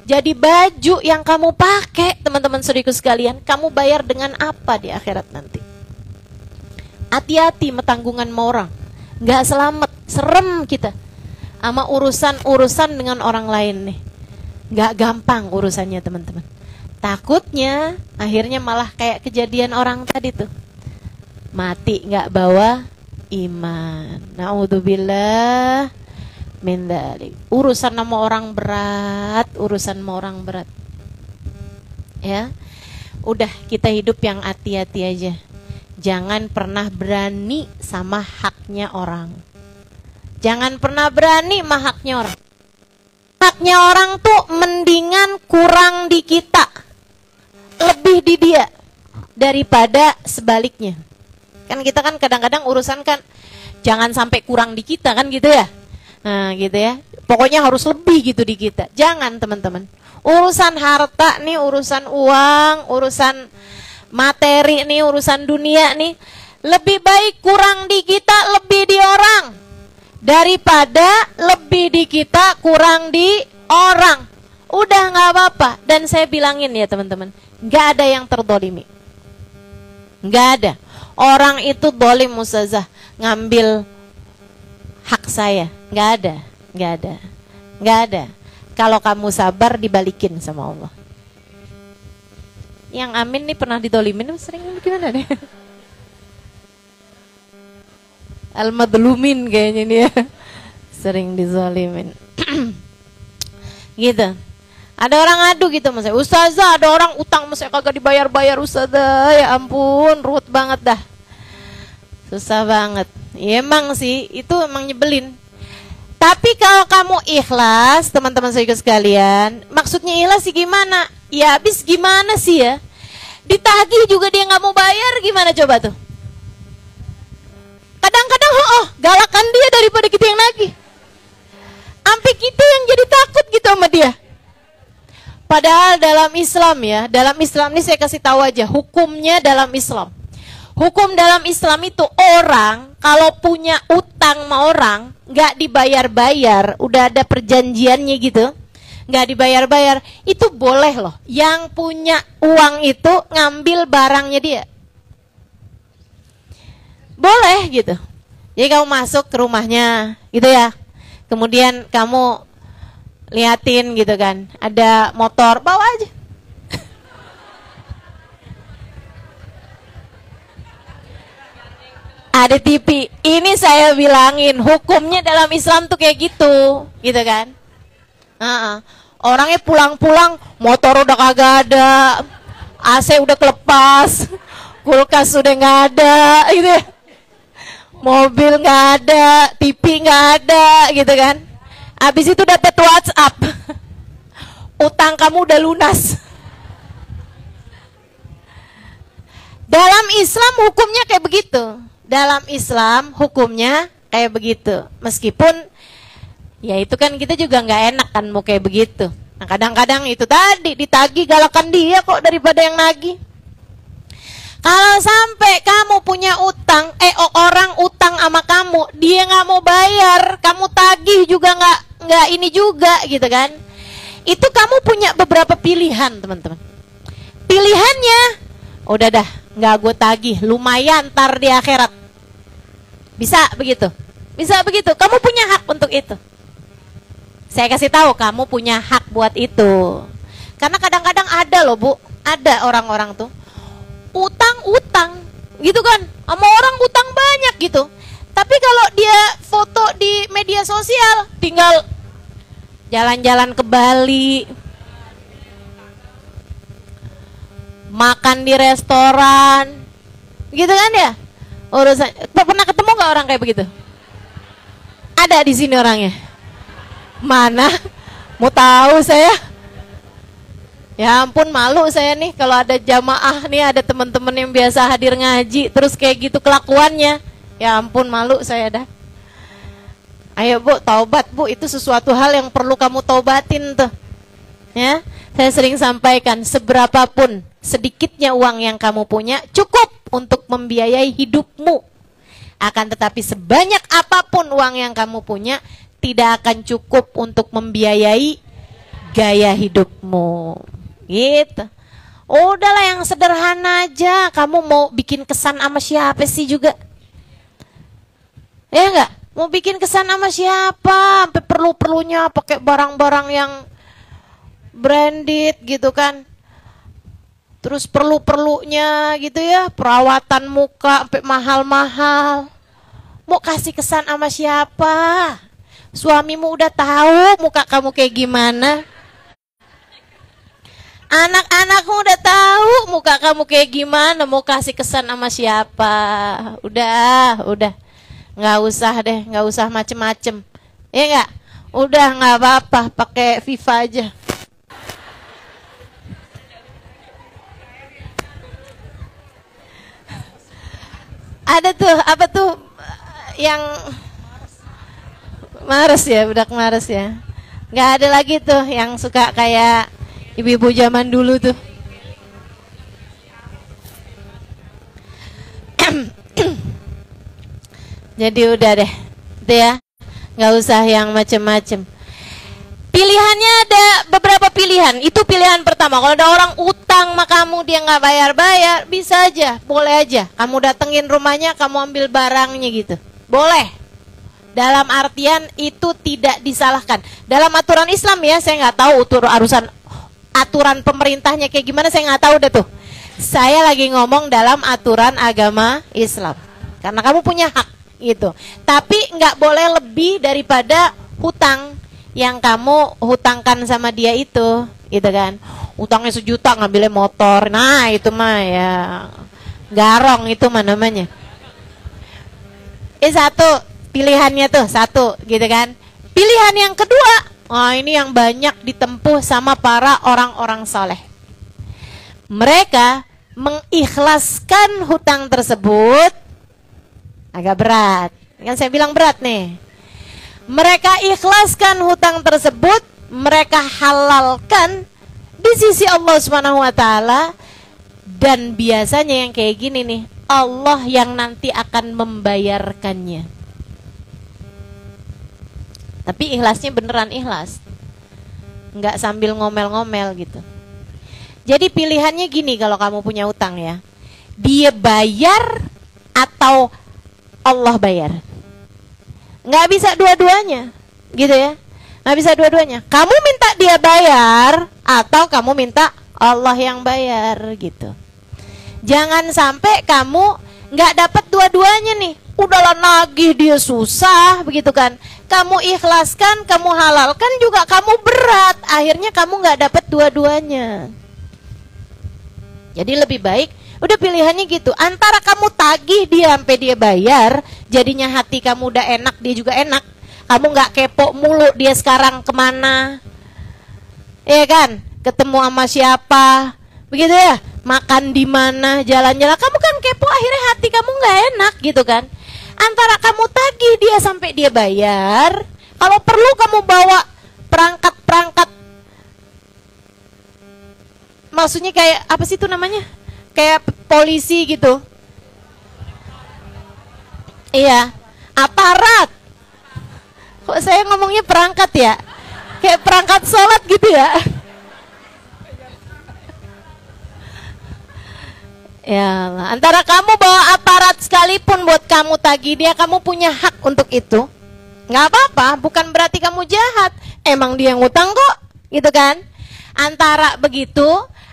jadi baju yang kamu pakai, teman-teman saudaraku sekalian, kamu bayar dengan apa di akhirat nanti? Hati-hati metanggungan sama orang, nggak selamat, serem kita sama urusan dengan orang lain nih, nggak gampang urusannya teman-teman. Takutnya akhirnya malah kayak kejadian orang tadi tuh, mati nggak bawa iman. Naudzubillah min dzalik. Urusan sama orang berat, urusan sama orang berat. Ya. Udah kita hidup yang hati-hati aja. Jangan pernah berani sama haknya orang. Jangan pernah berani sama haknya orang. Haknya orang tuh mendingan kurang di kita, lebih di dia daripada sebaliknya. Kan kita kan kadang-kadang urusan kan jangan sampai kurang di kita kan gitu ya. Nah gitu ya, pokoknya harus lebih gitu di kita. Jangan teman-teman. Urusan harta nih, urusan uang, urusan materi nih, urusan dunia nih, lebih baik kurang di kita, lebih di orang, daripada lebih di kita, kurang di orang. Udah gak apa-apa. Dan saya bilangin ya teman-teman, gak ada yang terdolimi, gak ada. Orang itu dolim Ustazah, ngambil hak saya. Nggak ada, nggak ada, nggak ada. Kalau kamu sabar dibalikin sama Allah. Yang amin nih pernah didolimin sering gimana nih? Al-madlumin kayaknya nih ya. Sering dizolimin. Gitu. Ada orang adu gitu mas, Ustazah ada orang utang mas, kagak dibayar-bayar Ustazah. Ya ampun, ruwet banget dah. Susah banget. Ya, emang sih, itu emang nyebelin. Tapi kalau kamu ikhlas, teman-teman saya sekalian, maksudnya ikhlas sih gimana? Ya habis gimana sih ya? Ditagih juga dia nggak mau bayar, gimana coba tuh? Kadang-kadang galakan dia daripada kita yang nagih. Sampai kita yang jadi takut gitu sama dia. Padahal dalam Islam ya, dalam Islam ini saya kasih tahu aja hukumnya dalam Islam. Hukum dalam Islam itu orang kalau punya utang sama orang nggak dibayar-bayar, udah ada perjanjiannya gitu, nggak dibayar-bayar, itu boleh loh. Yang punya uang itu ngambil barangnya dia, boleh gitu. Jadi kamu masuk ke rumahnya gitu ya, kemudian kamu liatin gitu kan, ada motor, bawa aja. Ada TV, ini saya bilangin hukumnya dalam Islam tuh kayak gitu, gitu kan. Orangnya pulang-pulang, motor udah kagak ada, AC udah kelepas, kulkas udah nggak ada, gitu. Mobil nggak ada, TV nggak ada, gitu kan. Abis itu dapat WhatsApp, utang kamu udah lunas. Dalam Islam hukumnya kayak begitu. Dalam Islam hukumnya kayak begitu. Meskipun ya itu kan kita juga nggak enak kan mau kayak begitu. Nah kadang-kadang itu tadi ditagih, galakan dia kok daripada yang nagih. Kalau sampai kamu punya utang, orang utang sama kamu, dia nggak mau bayar, kamu tagih juga nggak ini juga gitu kan. Itu kamu punya beberapa pilihan teman-teman. Pilihannya, udah dah nggak gue tagih, lumayan ntar di akhirat. Bisa begitu, bisa begitu. Kamu punya hak untuk itu. Saya kasih tahu, kamu punya hak buat itu. Karena kadang-kadang ada loh Bu, ada orang-orang tuh utang gitu kan, sama orang utang banyak gitu. Tapi kalau dia foto di media sosial, tinggal jalan-jalan ke Bali, makan di restoran, gitu kan ya. Urusan, pernah ketemu nggak orang kayak begitu? Ada di sini orangnya? Mana? Mau tahu saya? Ya ampun, malu saya nih kalau ada jamaah nih, ada teman-teman yang biasa hadir ngaji terus kayak gitu kelakuannya. Ya ampun, malu saya dah. Ayo Bu, taubat Bu, itu sesuatu hal yang perlu kamu taubatin tuh. Ya, saya sering sampaikan, seberapapun sedikitnya uang yang kamu punya cukup untuk membiayai hidupmu. Akan tetapi sebanyak apapun uang yang kamu punya tidak akan cukup untuk membiayai gaya hidupmu. Gitu. Udahlah yang sederhana aja. Kamu mau bikin kesan sama siapa sih juga? Ya enggak? Mau bikin kesan sama siapa? Sampai perlu-perlunya pakai barang-barang yang branded gitu kan. Terus perlu-perlunya gitu ya, perawatan muka sampai mahal-mahal. Mau kasih kesan sama siapa? Suamimu udah tahu muka kamu kayak gimana. Anak-anakmu udah tahu muka kamu kayak gimana. Mau kasih kesan sama siapa? Udah. Nggak usah deh, nggak usah macem-macem. Ya nggak? Udah nggak apa-apa, pakai FIFA aja. Ada tuh, apa tuh yang Mars ya, budak Mars ya. Nggak ada lagi tuh yang suka kayak ibu-ibu zaman dulu tuh. Jadi udah deh, itu ya, nggak usah yang macem-macem. Pilihannya ada beberapa pilihan. Itu pilihan pertama. Kalau ada orang utang sama kamu, dia nggak bayar-bayar, bisa aja, boleh aja. Kamu datengin rumahnya, kamu ambil barangnya gitu, boleh. Dalam artian itu tidak disalahkan. Dalam aturan Islam ya, saya nggak tahu aturan pemerintahnya kayak gimana, saya nggak tahu deh tuh. Saya lagi ngomong dalam aturan agama Islam. Karena kamu punya hak gitu. Tapi nggak boleh lebih daripada hutang yang kamu hutangkan sama dia itu, gitu kan. Utangnya 1 juta ngambilnya motor. Nah, itu mah ya garong itu mah namanya. Satu pilihannya tuh, satu gitu kan. Pilihan yang kedua, ini yang banyak ditempuh sama para orang-orang saleh. Mereka mengikhlaskan hutang tersebut. Agak berat. Kan saya bilang berat nih. Mereka ikhlaskan hutang tersebut mereka halalkan di sisi Allah Subhanahu wa taala. Dan biasanya yang kayak gini nih, Allah yang nanti akan membayarkannya. Tapi ikhlasnya beneran ikhlas, nggak sambil ngomel-ngomel gitu. Jadi pilihannya gini kalau kamu punya utang ya, dia bayar atau Allah bayar. Nggak bisa dua-duanya, gitu ya. Nggak bisa dua-duanya. Kamu minta dia bayar atau kamu minta Allah yang bayar gitu. Jangan sampai kamu nggak dapat dua-duanya nih. Udahlah nagih dia susah begitu kan. Kamu ikhlaskan, kamu halalkan juga kamu berat. Akhirnya kamu nggak dapat dua-duanya. Jadi lebih baik udah pilihannya gitu. Antara kamu tagih dia sampai dia bayar, jadinya hati kamu udah enak, dia juga enak. Kamu nggak kepo mulu dia sekarang kemana, ya kan? Ketemu sama siapa, begitu ya? Makan di mana, jalan-jalan. Kamu kan kepo, akhirnya hati kamu nggak enak gitu kan? Antara kamu tagih dia sampai dia bayar, kalau perlu kamu bawa perangkat-perangkat. Maksudnya kayak apa sih itu namanya? Kayak polisi gitu. Iya, aparat. Kok saya ngomongnya perangkat ya? Kayak perangkat sholat gitu ya? Ya Allah. Antara kamu bawa aparat sekalipun buat kamu tagih dia, kamu punya hak untuk itu. Nggak apa-apa, bukan berarti kamu jahat. Emang dia yang ngutang kok, gitu kan? Antara begitu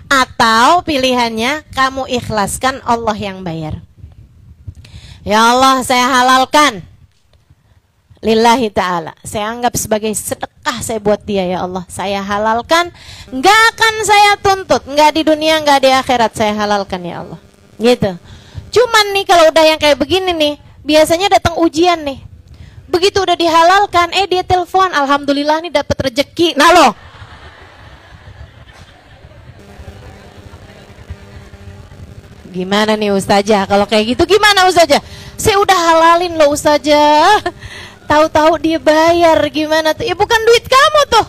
atau pilihannya kamu ikhlaskan Allah yang bayar. Ya Allah, saya halalkan lillahi ta'ala, saya anggap sebagai sedekah saya buat dia ya Allah. Saya halalkan, nggak akan saya tuntut, nggak di dunia, nggak di akhirat, saya halalkan ya Allah. Gitu. Cuman nih kalau udah yang kayak begini nih, biasanya datang ujian nih. Begitu udah dihalalkan, dia telepon, alhamdulillah nih dapat rezeki. Nah loh, gimana nih Ustazah? Kalau kayak gitu gimana Ustazah? Saya udah halalin loh Ustazah. Tahu-tahu dia bayar, gimana tuh? Ya bukan duit kamu tuh.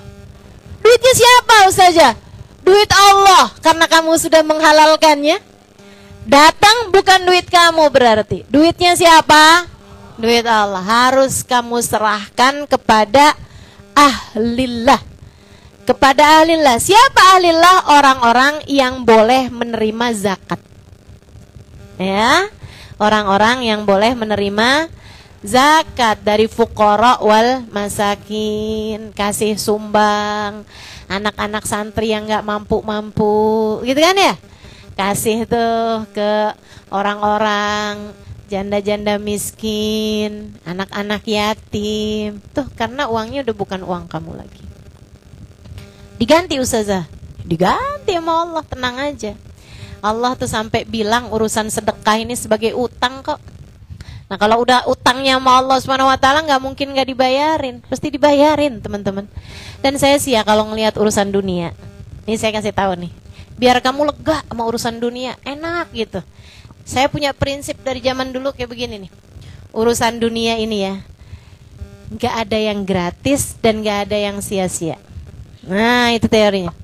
Duitnya siapa Ustazah? Duit Allah, karena kamu sudah menghalalkannya. Datang bukan duit kamu berarti. Duitnya siapa? Duit Allah. Harus kamu serahkan kepada ahlillah. Kepada ahlillah. Siapa ahlillah? Orang-orang yang boleh menerima zakat. Ya, orang-orang yang boleh menerima zakat dari fuqara wal masakin, kasih sumbang, anak-anak santri yang nggak mampu-mampu, gitu kan ya? Kasih tuh ke orang-orang janda-janda miskin, anak-anak yatim, tuh karena uangnya udah bukan uang kamu lagi. Diganti Ustazah, diganti sama Allah, tenang aja. Allah tuh sampai bilang urusan sedekah ini sebagai utang kok. Nah kalau udah utangnya sama Allah Subhanahu Wa Taala nggak mungkin nggak dibayarin, pasti dibayarin teman-teman. Dan saya sih ya kalau ngelihat urusan dunia, ini saya kasih tahu nih, biar kamu lega sama urusan dunia, enak gitu. Saya punya prinsip dari zaman dulu kayak begini nih, urusan dunia ini ya, nggak ada yang gratis dan nggak ada yang sia-sia. Nah itu teorinya,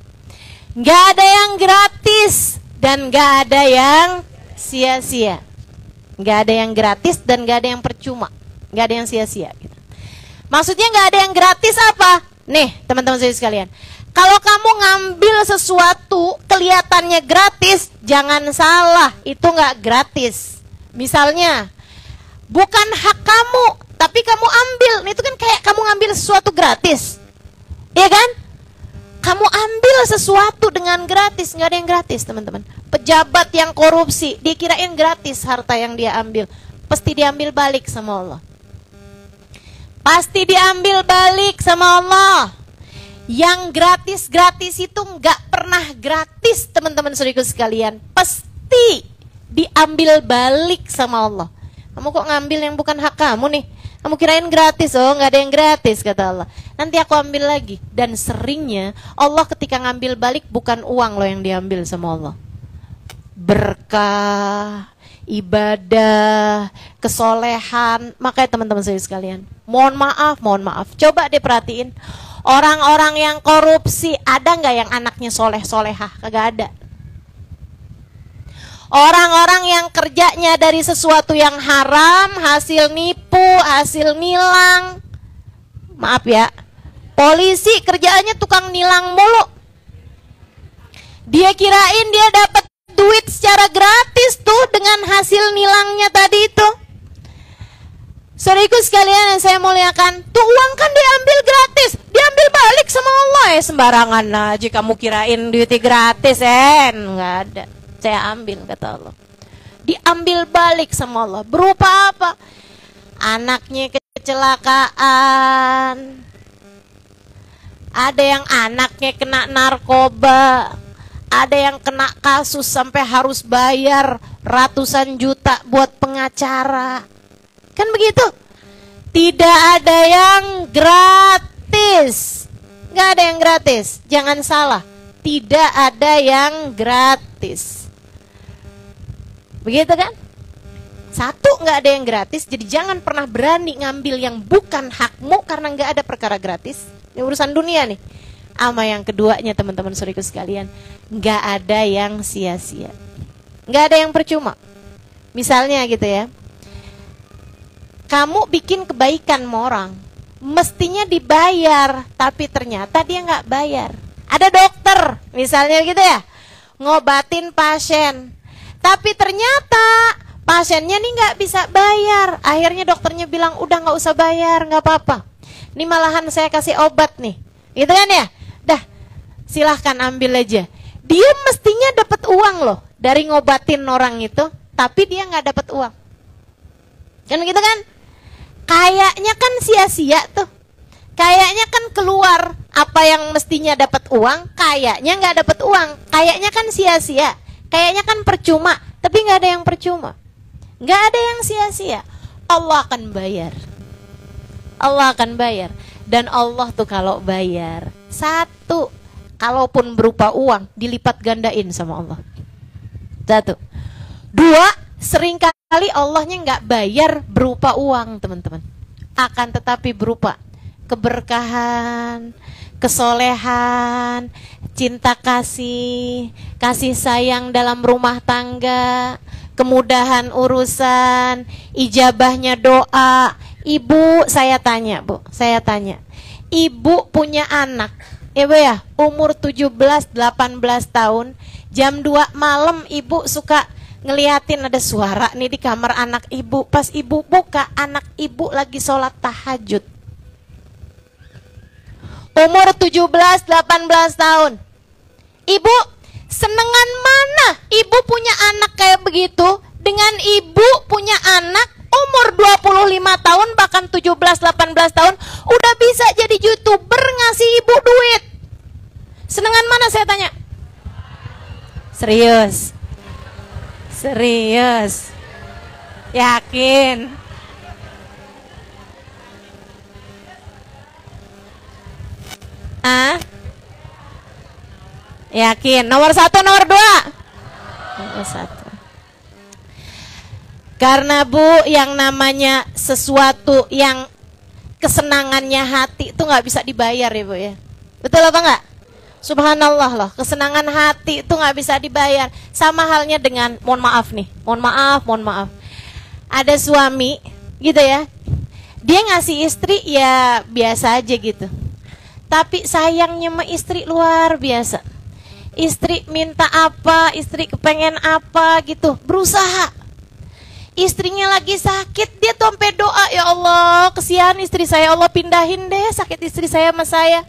nggak ada yang gratis dan nggak ada yang sia-sia. Nggak ada yang gratis dan nggak ada yang percuma, nggak ada yang sia-sia gitu. Maksudnya nggak ada yang gratis apa? Nih teman-teman saya sekalian, kalau kamu ngambil sesuatu kelihatannya gratis, jangan salah, itu nggak gratis. Misalnya bukan hak kamu tapi kamu ambil, itu kan kayak kamu ngambil sesuatu gratis, iya kan? Kamu ambil sesuatu dengan gratis, nggak ada yang gratis teman-teman. Pejabat yang korupsi, dikirain gratis harta yang dia ambil, pasti diambil balik sama Allah. Pasti diambil balik sama Allah. Yang gratis-gratis itu nggak pernah gratis teman-teman saudaraku sekalian, pasti diambil balik sama Allah. Kamu kok ngambil yang bukan hak kamu nih? Kamu kirain gratis, oh nggak ada yang gratis kata Allah. Nanti aku ambil lagi. Dan seringnya Allah ketika ngambil balik bukan uang loh yang diambil sama Allah, berkah, ibadah, kesolehan. Makanya teman-teman saya sekalian, mohon maaf, coba deh perhatiin. Orang-orang yang korupsi, ada nggak yang anaknya soleh-solehah? Kagak ada. Orang-orang yang kerjanya dari sesuatu yang haram, hasil nipu, hasil nilang. Maaf ya, polisi kerjaannya tukang nilang mulu. Dia kirain dia dapat duit secara gratis tuh dengan hasil nilangnya tadi itu. Saudaraku sekalian yang saya muliakan, tuh uang kan diambil gratis, diambil balik sama Allah ya. Sembarangan aja kamu kirain duitnya gratis, nggak ada. Saya ambil, kata Allah. Diambil balik sama Allah. Berupa apa? Anaknya kecelakaan. Ada yang anaknya kena narkoba. Ada yang kena kasus sampai harus bayar ratusan juta buat pengacara. Kan begitu? Tidak ada yang gratis. Nggak ada yang gratis. Jangan salah. Tidak ada yang gratis. Begitu kan? Satu, nggak ada yang gratis. Jadi jangan pernah berani ngambil yang bukan hakmu karena nggak ada perkara gratis. Ini urusan dunia nih. Sama yang keduanya teman-teman saudaraku sekalian, nggak ada yang sia-sia. Nggak ada yang percuma. Misalnya gitu ya. Kamu bikin kebaikan sama orang, mestinya dibayar, tapi ternyata dia nggak bayar. Ada dokter, misalnya gitu ya, ngobatin pasien, tapi ternyata pasiennya nih nggak bisa bayar. Akhirnya dokternya bilang, udah nggak usah bayar, nggak apa-apa. Ini malahan saya kasih obat nih, gitu kan ya? Dah, silahkan ambil aja. Dia mestinya dapat uang loh dari ngobatin orang itu, tapi dia nggak dapat uang. Kan gitu kan? Kayaknya kan sia-sia tuh. Kayaknya kan keluar apa yang mestinya dapat uang, kayaknya nggak dapat uang. Kayaknya kan sia-sia. Kayaknya kan percuma, tapi nggak ada yang percuma. Nggak ada yang sia-sia. Allah akan bayar. Allah akan bayar. Dan Allah tuh kalau bayar, satu, kalaupun berupa uang, dilipat gandain sama Allah. Satu. Dua, seringkali Allahnya nggak bayar berupa uang, teman-teman. Akan tetapi berupa keberkahan, kesolehan, cinta kasih, kasih sayang dalam rumah tangga, kemudahan urusan, ijabahnya doa. Ibu, saya tanya, Bu, saya tanya. Ibu punya anak, ya Bu ya, umur 17-18 tahun, jam 2 malam ibu suka ngeliatin ada suara nih di kamar anak ibu. Pas ibu buka, anak ibu lagi sholat tahajud. Umur 17-18 tahun. Ibu, senengan mana ibu punya anak kayak begitu dengan ibu punya anak umur 25 tahun bahkan 17-18 tahun udah bisa jadi YouTuber ngasih ibu duit. Senengan mana saya tanya? Serius? Serius? Yakin? Yakin? Nomor 1, nomor 2? Nomor 1. Karena Bu, yang namanya sesuatu yang kesenangannya hati itu nggak bisa dibayar ya Bu ya. Betul apa nggak? Subhanallah loh, kesenangan hati itu nggak bisa dibayar. Sama halnya dengan, mohon maaf nih, mohon maaf. Ada suami gitu ya, dia ngasih istri ya biasa aja gitu. Tapi sayangnya sama istri luar biasa. Istri minta apa, istri kepengen apa gitu, berusaha. Istrinya lagi sakit, dia tuh sampai doa, ya Allah, kesian istri saya, Allah pindahin deh sakit istri saya sama saya.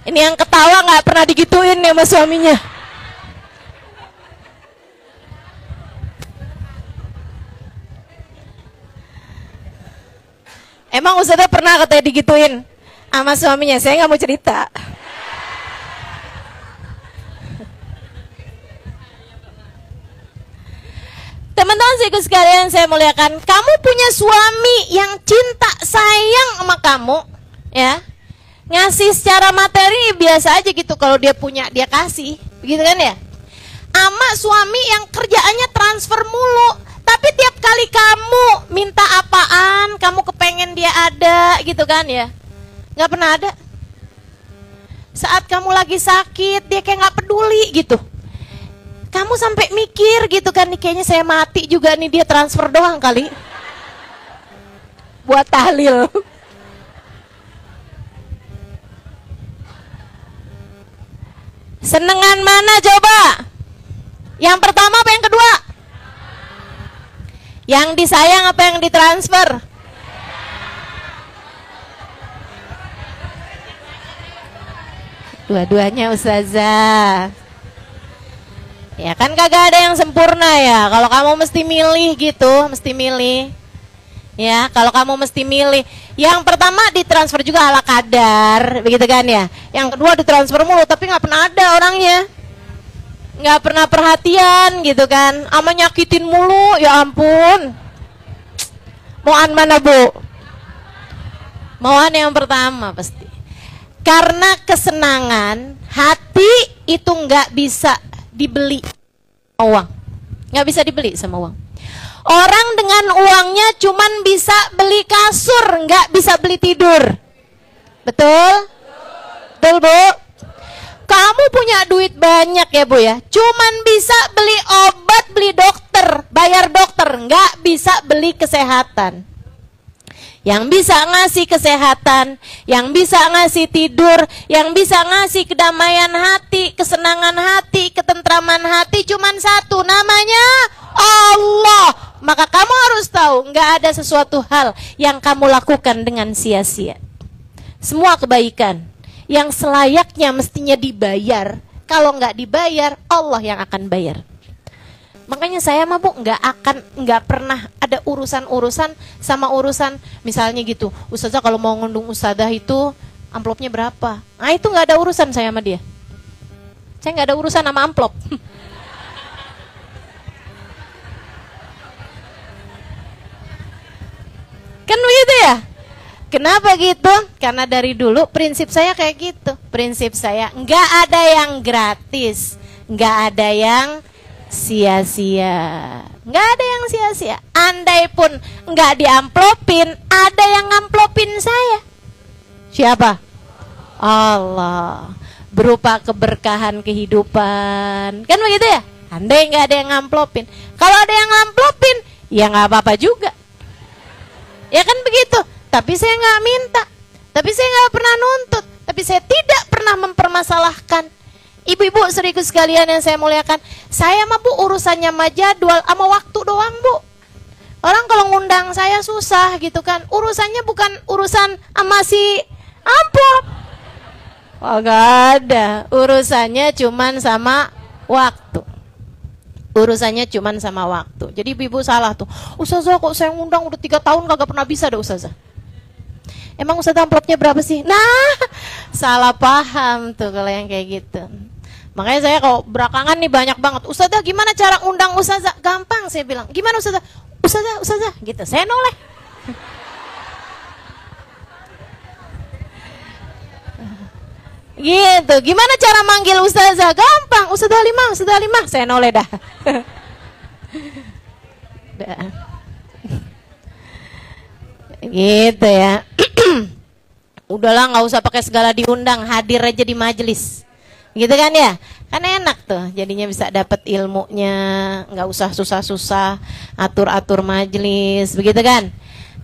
Ini yang ketawa nggak pernah digituin ya sama suaminya. Emang Ustazah pernah katanya digituin sama suaminya? Saya nggak mau cerita. Teman-teman sekalian saya muliakan, kamu punya suami yang cinta sayang sama kamu, ya, ngasih secara materi biasa aja gitu, kalau dia punya dia kasih, begitu kan ya. Ama suami yang kerjaannya transfer mulu, tapi Tapi tiap kali kamu minta apaan, kamu kepengen dia ada gitu kan ya, nggak pernah ada. Saat kamu lagi sakit, dia kayak nggak peduli gitu. Kamu sampai mikir gitu kan, nih kayaknya saya mati juga nih, dia transfer doang kali buat tahlil. Senengan mana coba? Yang pertama apa yang kedua? Yang disayang apa yang ditransfer? Dua-duanya ustazah. Ya kan kagak ada yang sempurna ya. Kalau kamu mesti milih gitu, mesti milih. Ya, kalau kamu mesti milih. Yang pertama ditransfer juga ala kadar, begitu kan ya. Yang kedua ditransfer mulu tapi nggak pernah ada orangnya. Nggak pernah perhatian gitu kan. Ama nyakitin mulu, ya ampun. Mauan mana bu? Mauan yang pertama pasti. Karena kesenangan hati itu nggak bisa dibeli uang, nggak bisa dibeli sama uang. Orang dengan uangnya cuman bisa beli kasur, nggak bisa beli tidur. Betul? Betul bu? Kamu punya duit banyak ya bu ya, cuman bisa beli obat, beli dokter, bayar dokter, nggak bisa beli kesehatan. Yang bisa ngasih kesehatan, yang bisa ngasih tidur, yang bisa ngasih kedamaian hati, kesenangan hati, ketentraman hati cuman satu, namanya Allah. Maka kamu harus tahu, nggak ada sesuatu hal yang kamu lakukan dengan sia-sia. Semua kebaikan yang selayaknya mestinya dibayar, kalau nggak dibayar, Allah yang akan bayar. Makanya saya mah bu nggak pernah ada urusan sama urusan misalnya gitu. Ustazah kalau mau ngundung ustazah itu amplopnya berapa? Nah itu nggak ada urusan saya sama dia. Saya nggak ada urusan sama amplop. Kan begitu ya? Kenapa gitu? Karena dari dulu prinsip saya kayak gitu. Prinsip saya nggak ada yang gratis, nggak ada yang sia-sia, nggak ada yang sia-sia. Andai pun nggak diamplopin, ada yang ngamplopin saya. Siapa? Allah. Berupa keberkahan kehidupan. Kan begitu ya? Andai nggak ada yang ngamplopin. Kalau ada yang ngamplopin, ya nggak apa-apa juga. Ya kan begitu. Tapi saya nggak minta. Tapi saya nggak pernah nuntut. Tapi saya tidak pernah mempermasalahkan. Ibu-ibu serius sekalian yang saya muliakan, saya mah bu urusannya mah jadwal sama waktu doang bu. Orang kalau ngundang saya susah gitu kan, urusannya bukan urusan sama si amplop. Oh gak ada, urusannya cuman sama waktu. Urusannya cuman sama waktu. Jadi ibu salah tuh, ustazah kok saya ngundang udah 3 tahun kagak pernah bisa deh ustazah. Emang ustazah amplopnya berapa sih? Nah, salah paham tuh kalau yang kayak gitu. Makanya saya kalau belakangan nih banyak banget, ustazah gimana cara undang ustazah? Gampang saya bilang, gimana ustazah? Ustazah gitu, saya noleh. Gitu, gimana cara manggil ustazah? Gampang, ustazah Halimah, saya noleh dah. Gitu ya. Udahlah nggak usah pakai segala diundang, hadir aja di majelis. Gitu kan ya? Kan enak tuh, jadinya bisa dapat ilmunya, nggak usah susah-susah atur-atur majelis, begitu kan?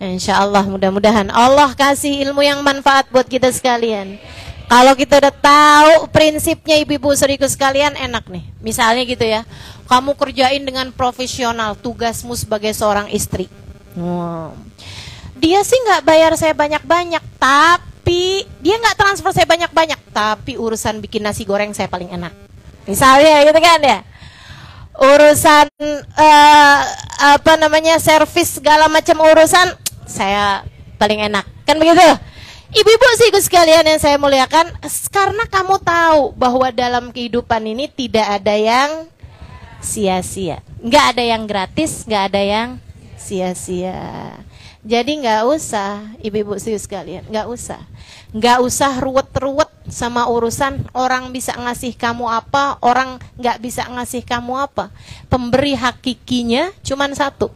Insya Allah mudah-mudahan Allah kasih ilmu yang manfaat buat kita sekalian. Kalau kita udah tahu prinsipnya ibu-ibu serius sekalian, enak nih. Misalnya gitu ya, kamu kerjain dengan profesional tugasmu sebagai seorang istri. Dia sih nggak bayar saya banyak-banyak, tapi dia nggak transfer saya banyak-banyak, tapi urusan bikin nasi goreng saya paling enak. Misalnya gitu kan ya. Urusan servis segala macam urusan saya paling enak. Kan begitu? Ibu-ibu sih sekalian yang saya muliakan, karena kamu tahu bahwa dalam kehidupan ini tidak ada yang sia-sia. Nggak ada yang gratis, nggak ada yang sia-sia. Jadi nggak usah, ibu-ibu sih sekalian, nggak usah ruwet-ruwet sama urusan orang bisa ngasih kamu apa, orang nggak bisa ngasih kamu apa. Pemberi hakikinya cuman satu,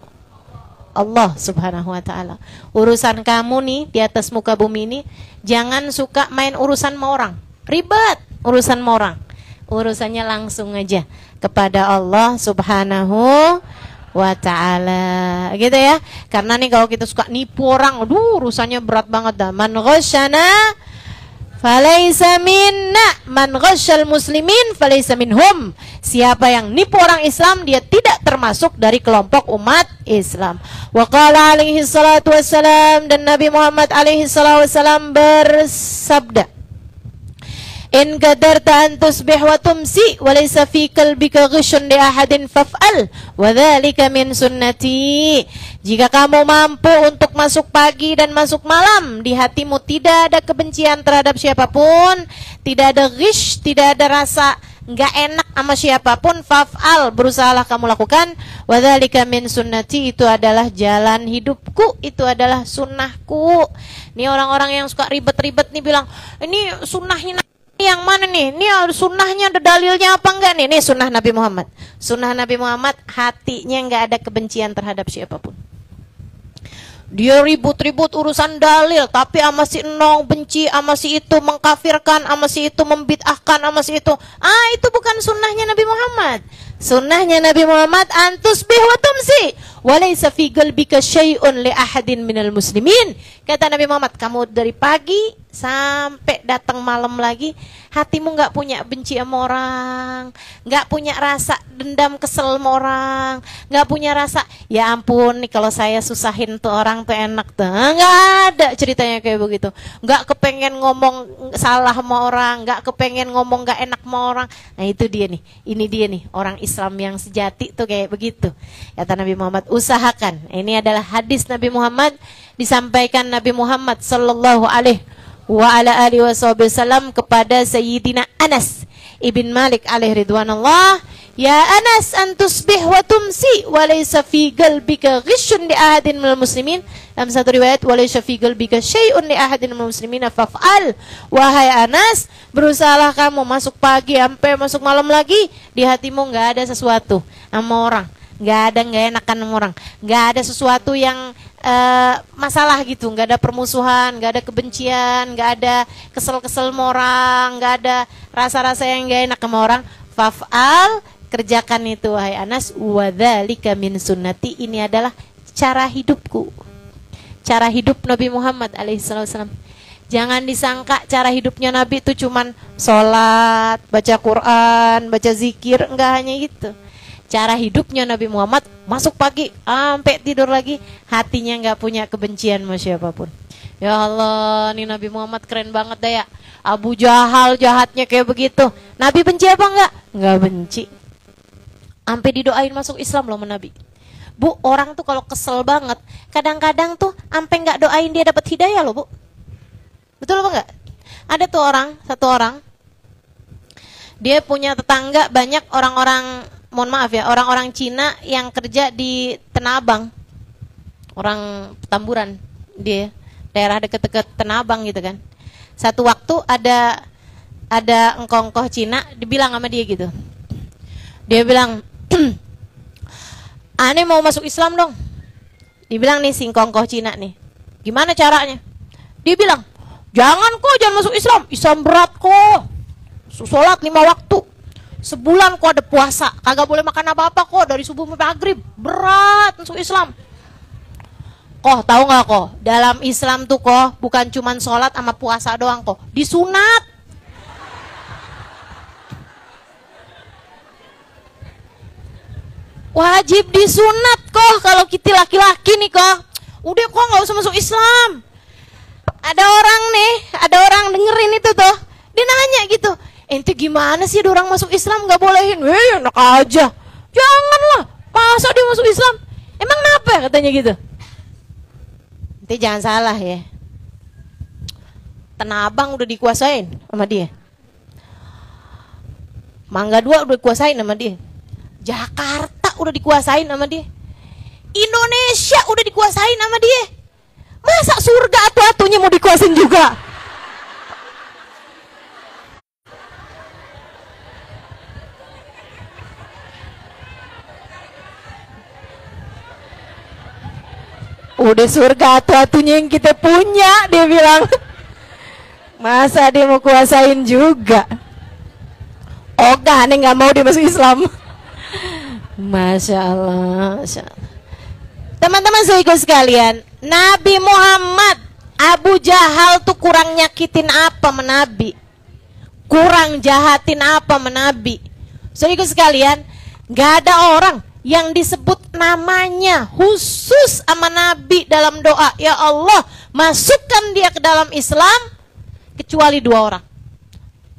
Allah Subhanahu wa taala. Urusan kamu nih di atas muka bumi ini, jangan suka main urusan sama orang. Ribet urusan sama orang. Urusannya langsung aja kepada Allah Subhanahu wa ta'ala, gitu ya. Karena nih kalau kita suka nipu orang, aduh urusannya berat banget dah. Man ghasyana falaysa minna, man ghasyal muslimin falaysa minhum. Siapa yang nipu orang Islam, dia tidak termasuk dari kelompok umat Islam. Wa qala alaihi salatu wassalam, dan Nabi Muhammad alaihi salatu wassalam bersabda, in qadarta an tusbih wa tumsi wa laysa fi qalbika ghishun li ahadin faf'al wa dzalika min sunnati. Jika kamu mampu untuk masuk pagi dan masuk malam, di hatimu tidak ada kebencian terhadap siapapun, tidak ada ghish, tidak ada rasa enggak enak sama siapapun, faf'al, berusahalah kamu lakukan, wa dzalika min sunnati, itu adalah jalan hidupku, itu adalah sunnahku. Nih orang-orang yang suka ribet-ribet nih bilang, ini sunnahnya yang mana nih? Ini sunnahnya ada dalilnya apa enggak nih? Ini sunnah Nabi Muhammad. Sunnah Nabi Muhammad, hatinya enggak ada kebencian terhadap siapapun. Dia ribut-ribut urusan dalil, tapi sama si enong benci, sama si itu mengkafirkan, sama si itu membid'ahkan, sama si itu. Itu bukan sunnahnya Nabi Muhammad. Sunnahnya Nabi Muhammad, antusbih wa tumsi wa laysa fi qalbika syai'un li ahadin minal muslimin. Kata Nabi Muhammad, kamu dari pagi sampai datang malam lagi, hatimu nggak punya benci sama orang, nggak punya rasa dendam kesel sama orang, nggak punya rasa ya ampun nih kalau saya susahin tuh orang tuh enak tuh, nggak ada ceritanya kayak begitu. Nggak kepengen ngomong salah sama orang, nggak kepengen ngomong nggak enak sama orang. Nah itu dia nih, ini dia nih orang Islam yang sejati tuh kayak begitu. Kata Nabi Muhammad, usahakan. Ini adalah hadis Nabi Muhammad, disampaikan Nabi Muhammad sallallahu alaihi wa ala alihi wasallam kepada Sayyidina Anas ibn Malik alaihi ridwanullah, ya Anas antusbih wa tumsi wa laysa fi qalbika ghishun li ahadin minal muslimin. Dalam satu riwayat, wa laysa fi qalbika syai'un li ahadin minal muslimin faf'al. Wahai Anas, berusahalah kamu masuk pagi sampai masuk malam lagi, di hatimu enggak ada sesuatu sama orang, enggak enakan sama orang, enggak ada sesuatu yang masalah gitu, nggak ada permusuhan, nggak ada kebencian, nggak ada kesel-kesel sama orang, nggak ada rasa-rasa yang nggak enak sama orang. Faf'al, kerjakan itu wahai Anas, wa dzalika min sunnati, ini adalah cara hidupku, cara hidup Nabi Muhammad alaihissalam. Jangan disangka cara hidupnya Nabi itu cuman sholat, baca Quran, baca zikir, enggak hanya itu. Cara hidupnya Nabi Muhammad, masuk pagi sampai tidur lagi, hatinya nggak punya kebencian sama siapapun. Ya Allah, nih Nabi Muhammad keren banget dah ya. Abu Jahal jahatnya kayak begitu, Nabi benci apa enggak? Enggak benci. Sampai didoain masuk Islam loh sama Nabi. Bu, orang tuh kalau kesel banget, kadang-kadang tuh sampai nggak doain dia dapat hidayah loh, Bu. Betul apa enggak? Ada tuh satu orang, dia punya tetangga banyak orang-orang, mohon maaf ya, orang-orang Cina yang kerja di Tanah Abang, orang Petamburan, dia daerah deket-deket Tanah Abang gitu kan. Satu waktu ada engkoh-engkoh Cina dibilang sama dia gitu, dia bilang, aneh mau masuk Islam dong. Dibilang nih si engkoh-engkoh Cina nih, gimana caranya? Dia bilang, jangan masuk Islam, Islam berat kok, sholat 5 waktu, sebulan kok ada puasa, kagak boleh makan apa-apa kok dari subuh sampai maghrib, berat masuk Islam. Kok tahu nggak kok, dalam Islam tuh kok bukan cuman sholat sama puasa doang kok, disunat. Wajib disunat kok kalau kita laki-laki nih kok. Udah kok nggak usah masuk Islam. Ada orang dengerin itu tuh, dia nanya gitu, ente gimana sih ada orang masuk Islam nggak bolehin? Enak aja, janganlah, masa dia masuk Islam, emang kenapa katanya gitu. Ente jangan salah ya, Tanah Abang udah dikuasain sama dia, Mangga 2 udah dikuasain sama dia, Jakarta udah dikuasain sama dia, Indonesia udah dikuasain sama dia. Masa surga atu-atunya mau dikuasain juga? Udah surga atu-atunya yang kita punya, dia bilang. Masa dia mau kuasain juga? Ogah, aneh nggak mau dia masuk Islam. Masya Allah, Masya Allah. Teman-teman saudaraku sekalian, Nabi Muhammad, Abu Jahal tuh kurang nyakitin apa menabi? Kurang jahatin apa menabi? Saudaraku sekalian, nggak ada orang yang disebut namanya khusus sama Nabi dalam doa, ya Allah masukkan dia ke dalam Islam, kecuali dua orang,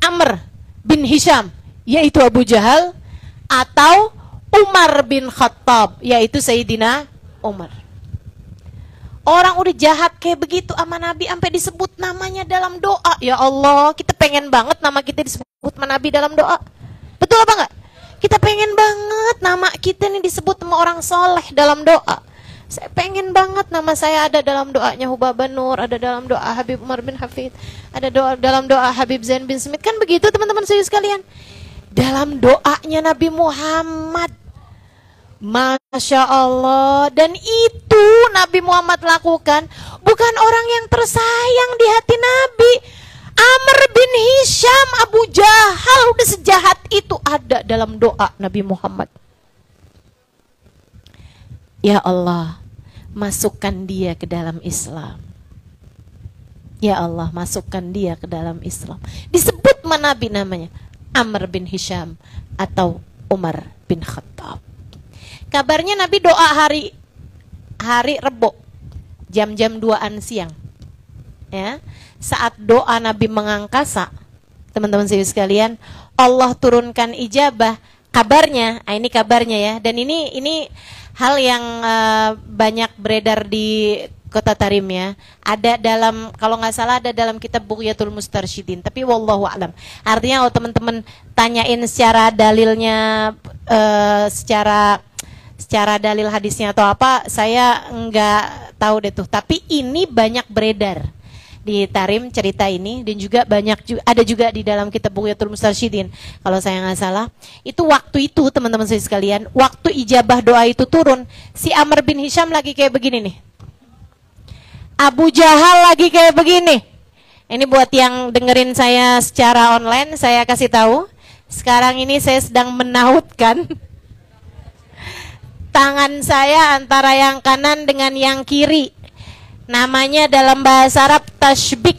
Amr bin Hisham yaitu Abu Jahal, atau Umar bin Khattab yaitu Sayyidina Umar. Orang udah jahat kayak begitu sama Nabi sampai disebut namanya dalam doa. Ya Allah, kita pengen banget nama kita disebut sama Nabi dalam doa. Betul apa enggak? Kita pengen banget nama kita nih disebut sama orang soleh dalam doa. Saya pengen banget nama saya ada dalam doanya Hubaba Nur, ada dalam doa Habib Umar bin Hafid, ada dalam doa Habib Zain bin Smith. Kan begitu teman-teman saya sekalian. Dalam doanya Nabi Muhammad, Masya Allah. Dan itu Nabi Muhammad lakukan bukan orang yang tersayang di hati Nabi. Amr bin Hisham, Abu Jahal udah sejahat itu ada dalam doa Nabi Muhammad. Ya Allah, masukkan dia ke dalam Islam. Ya Allah, masukkan dia ke dalam Islam. Disebut Nabi namanya Amr bin Hisham atau Umar bin Khattab. Kabarnya Nabi doa hari Rebo, jam-jam 2-an siang. Ya, saat doa Nabi mengangkasa, teman-teman sekalian, Allah turunkan ijabah. Kabarnya, ini kabarnya ya, dan ini hal yang banyak beredar di Kota Tarim ya. Ada dalam, kalau nggak salah ada dalam kitab Bughyatul Mustarsyidin, tapi wallahu a'lam. Artinya kalau teman-teman tanyain secara dalilnya, secara dalil hadisnya atau apa, saya nggak tahu deh tuh. Tapi ini banyak beredar di Tarim cerita ini, dan juga ada juga di dalam kitab Bughyatul Mustarsyidin kalau saya nggak salah. Itu waktu itu teman-teman saya sekalian, waktu ijabah doa itu turun, si Amr bin Hisham lagi kayak begini nih, Abu Jahal lagi kayak begini. Ini buat yang dengerin saya secara online, saya kasih tahu, sekarang ini saya sedang menautkan tangan saya antara yang kanan dengan yang kiri. Namanya dalam bahasa Arab tashbik,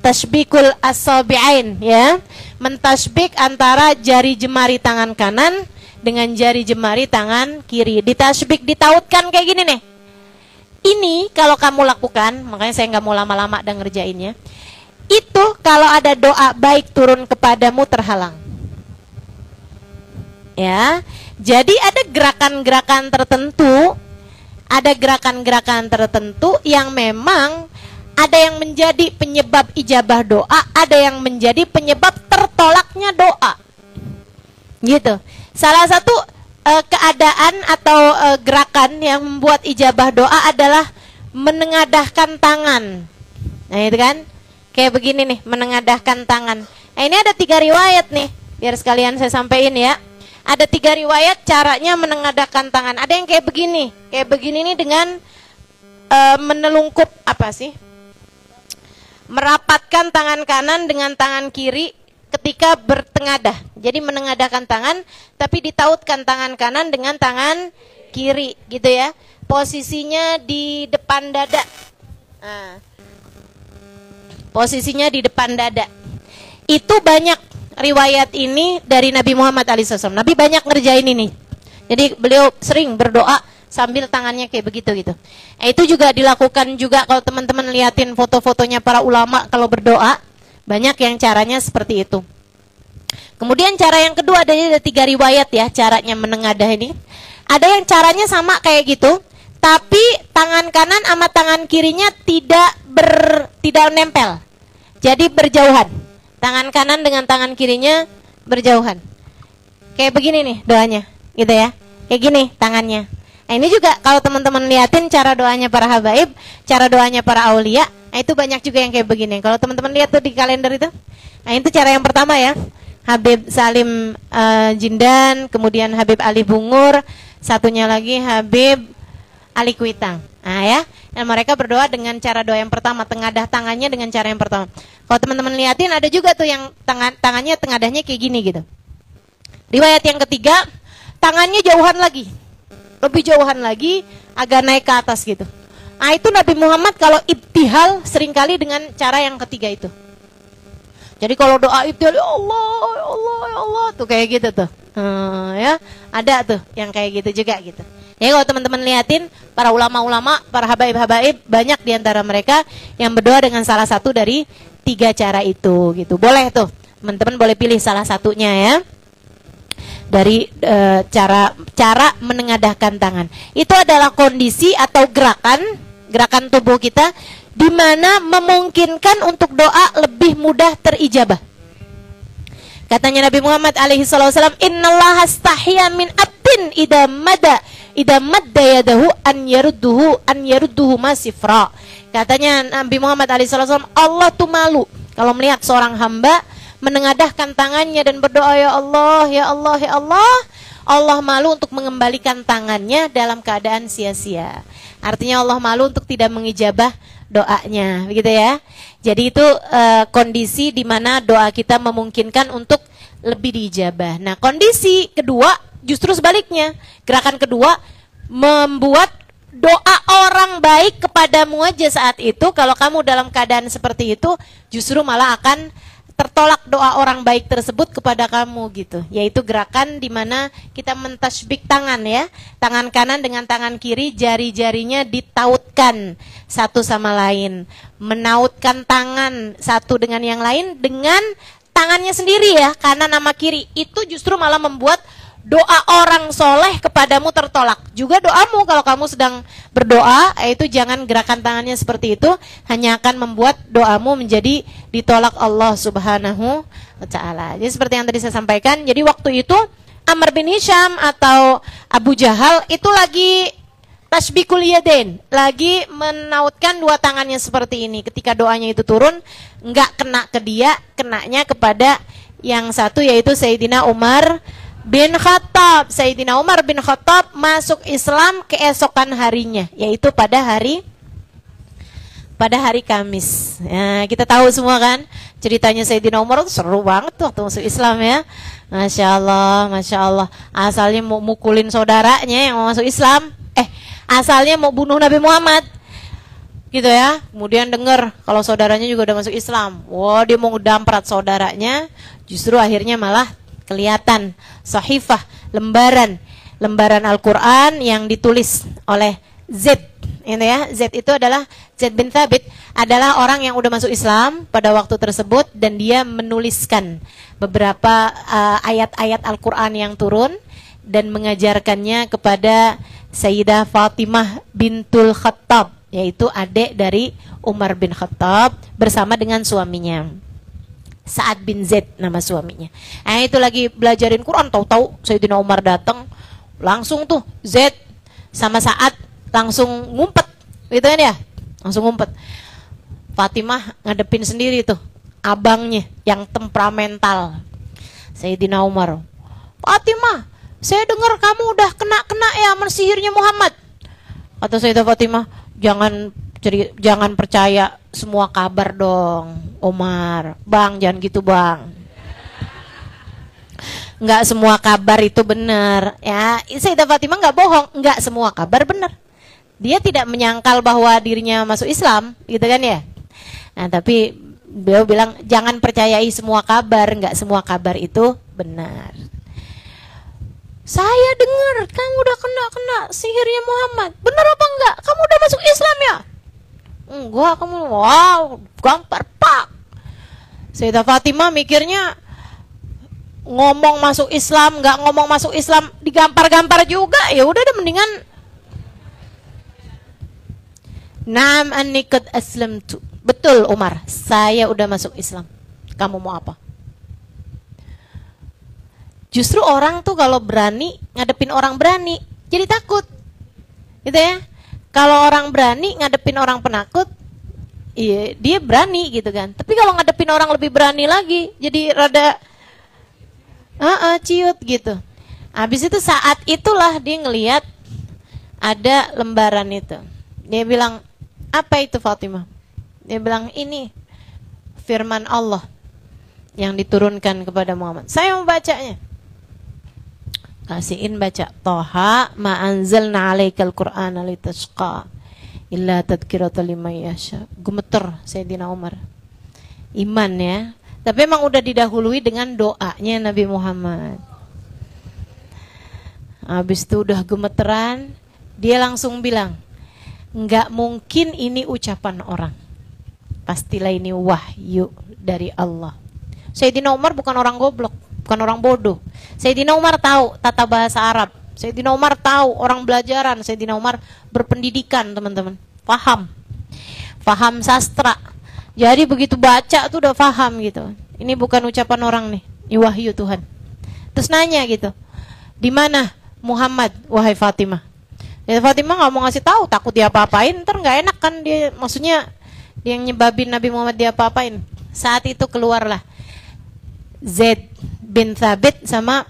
tashbikul asabi'ain ya. Mentasbik antara jari jemari tangan kanan dengan jari jemari tangan kiri. Ditashbik, ditautkan kayak gini nih. Ini kalau kamu lakukan, makanya saya nggak mau lama-lama dan ngerjainnya. Itu kalau ada doa baik turun kepadamu terhalang. Ya. Jadi ada gerakan-gerakan tertentu, yang memang ada yang menjadi penyebab ijabah doa, ada yang menjadi penyebab tertolaknya doa. Gitu. Salah satu keadaan atau gerakan yang membuat ijabah doa adalah menengadahkan tangan. Nah, itu kan? Kayak begini nih, menengadahkan tangan. Nah, ini ada 3 riwayat nih, biar sekalian saya sampaikan ya. Ada 3 riwayat caranya menengadahkan tangan. Ada yang kayak begini nih dengan menelungkup merapatkan tangan kanan dengan tangan kiri ketika bertengadah. Jadi menengadahkan tangan, tapi ditautkan tangan kanan dengan tangan kiri, gitu ya. Posisinya di depan dada. Nah, posisinya di depan dada. Itu banyak riwayat ini dari Nabi Muhammad SAW. Nabi banyak ngerjain ini. Jadi beliau sering berdoa sambil tangannya kayak begitu gitu. Itu juga dilakukan juga kalau teman-teman liatin foto-fotonya para ulama kalau berdoa, banyak yang caranya seperti itu. Kemudian cara yang kedua, ada 3 riwayat ya caranya menengadah ini. Ada yang caranya sama kayak gitu, tapi tangan kanan sama tangan kirinya tidak nempel. Jadi berjauhan. Tangan kanan dengan tangan kirinya berjauhan. Kayak begini nih doanya, gitu ya. Kayak gini tangannya. Nah, ini juga kalau teman-teman liatin cara doanya para habaib, cara doanya para aulia, nah itu banyak juga yang kayak begini. Kalau teman-teman lihat tuh di kalender itu. Nah, itu cara yang pertama ya. Habib Salim Jindan, kemudian Habib Ali Bungur, satunya lagi Habib Ali Kuitang. Nah ya, Dan mereka berdoa dengan cara doa yang pertama, tengadah tangannya dengan cara yang pertama. Kalau teman-teman liatin ada juga tuh yang tangannya tengadahnya kayak gini gitu. Riwayat yang ketiga, tangannya jauhan lagi. Lebih jauhan lagi, agak naik ke atas gitu. Nah itu Nabi Muhammad kalau ibtihal seringkali dengan cara yang ketiga itu. Jadi kalau doa ibtihal, ya Allah, ya Allah, ya Allah, tuh kayak gitu tuh. Ya, ada tuh yang kayak gitu juga gitu. Jadi kalau teman-teman liatin, para ulama-ulama, para habaib-habaib, banyak diantara mereka yang berdoa dengan salah satu dari 3 cara itu gitu. Boleh tuh, teman-teman boleh pilih salah satunya ya. Dari cara menengadahkan tangan. Itu adalah kondisi atau gerakan tubuh kita di mana memungkinkan untuk doa lebih mudah terijabah. Katanya Nabi Muhammad alaihi wasallam, "Innallaha astahya min abdin idza madda yadahu an yarudduhu masifra." Katanya Nabi Muhammad alaihi wasallam, Allah tuh malu kalau melihat seorang hamba menengadahkan tangannya dan berdoa, ya Allah, ya Allah, ya Allah. Allah malu untuk mengembalikan tangannya dalam keadaan sia-sia. Artinya Allah malu untuk tidak mengijabah doanya, begitu ya. Jadi itu kondisi di mana doa kita memungkinkan untuk lebih diijabah. Nah, kondisi kedua justru sebaliknya. Gerakan kedua membuat doa orang baik kepadamu aja saat itu, kalau kamu dalam keadaan seperti itu, justru malah akan tertolak doa orang baik tersebut kepada kamu gitu. Yaitu gerakan di mana kita mentasbik tangan ya. Tangan kanan dengan tangan kiri, jari-jarinya ditautkan satu sama lain. Menautkan tangan satu dengan yang lain dengan tangannya sendiri ya, kanan sama kiri. Itu justru malah membuat doa orang soleh kepadamu tertolak. Juga doamu kalau kamu sedang berdoa, itu jangan gerakan tangannya seperti itu, hanya akan membuat doamu menjadi ditolak Allah Subhanahu wa ta'ala. Jadi seperti yang tadi saya sampaikan, jadi waktu itu Amr bin Hisham atau Abu Jahal itu lagi tasbikul yadain, lagi menautkan dua tangannya seperti ini. Ketika doanya itu turun, enggak kena ke dia, kenanya kepada yang satu, yaitu Sayyidina Umar bin Khattab. Sayyidina Umar bin Khattab masuk Islam keesokan harinya, yaitu pada hari Kamis. Ya, kita tahu semua kan ceritanya Sayyidina Umar itu seru banget tuh waktu masuk Islam ya. Masya Allah, Masya Allah. Asalnya mau mukulin saudaranya yang mau masuk Islam, asalnya mau bunuh Nabi Muhammad gitu ya. Kemudian dengar kalau saudaranya juga udah masuk Islam, wah dia mau damprat saudaranya. Justru akhirnya malah kelihatan sahifah, lembaran Al-Quran yang ditulis oleh Z. Ini ya, Z itu adalah Zaid bin Thabit, adalah orang yang udah masuk Islam pada waktu tersebut, dan dia menuliskan beberapa ayat-ayat Al-Quran yang turun dan mengajarkannya kepada Sayyidah Fatimah bintul Khattab, yaitu adik dari Umar bin Khattab, bersama dengan suaminya Sa'ad bin Zaid nama suaminya. Itu lagi belajarin Quran, tahu-tahu Sayyidina Umar datang, langsung tuh Zaid sama Sa'ad langsung ngumpet, gitu kan ya, langsung ngumpet. Fatimah ngadepin sendiri tuh abangnya yang temperamental, Sayyidina Umar. Fatimah, saya dengar kamu udah kena ya sihirnya Muhammad. Kata Sayyidah Fatimah, jangan percaya semua kabar dong, Umar. Bang, jangan gitu bang. Enggak semua kabar itu benar. Ya, Sayyidah Fatimah enggak bohong, enggak semua kabar benar. Dia tidak menyangkal bahwa dirinya masuk Islam, gitu kan ya. Nah, tapi beliau bilang jangan percayai semua kabar, enggak semua kabar itu benar. Saya dengar kamu udah kena sihirnya Muhammad. Benar apa enggak? Kamu udah masuk Islam ya? Enggak, kamu wow, gampar pak. Sayyidah Fatimah mikirnya ngomong masuk Islam, enggak ngomong masuk Islam, digampar-gampar juga. Ya udah deh, mendingan Naam anni qad aslamtu. Betul Umar, saya udah masuk Islam. Kamu mau apa? Justru orang tuh kalau berani ngadepin orang berani, jadi takut. Gitu ya. Kalau orang berani ngadepin orang penakut, iya, dia berani gitu kan. Tapi kalau ngadepin orang lebih berani lagi, jadi rada ciut gitu. Habis itu saat itulah dia ngelihat ada lembaran itu. Dia bilang, Apa itu Fatimah? Dia bilang, ini firman Allah yang diturunkan kepada Muhammad. Saya mau bacanya. Kasihin baca. Toha ma anzalna alaikal qur'ana litashqa illa tadhkiratan liman yasha. Gemeter Sayyidina Umar. Iman ya. Tapi memang udah didahului dengan doanya Nabi Muhammad. Habis itu udah gemeteran, dia langsung bilang, enggak mungkin ini ucapan orang. Pastilah ini wahyu dari Allah. Sayyidina Umar bukan orang goblok, bukan orang bodoh. Sayyidina Umar tahu tata bahasa Arab. Sayyidina Umar tahu orang belajaran. Sayyidina Umar berpendidikan, teman-teman. Paham sastra. Jadi begitu baca tuh udah paham gitu. Ini bukan ucapan orang nih, ini wahyu Tuhan. Terus nanya gitu, di mana Muhammad, wahai Fatimah? Ya Fatimah nggak mau ngasih tahu, takut dia apa-apain, ntar nggak enak kan dia. Maksudnya dia yang nyebabin Nabi Muhammad dia apa-apain. Saat itu keluarlah Zaid bin Thabit sama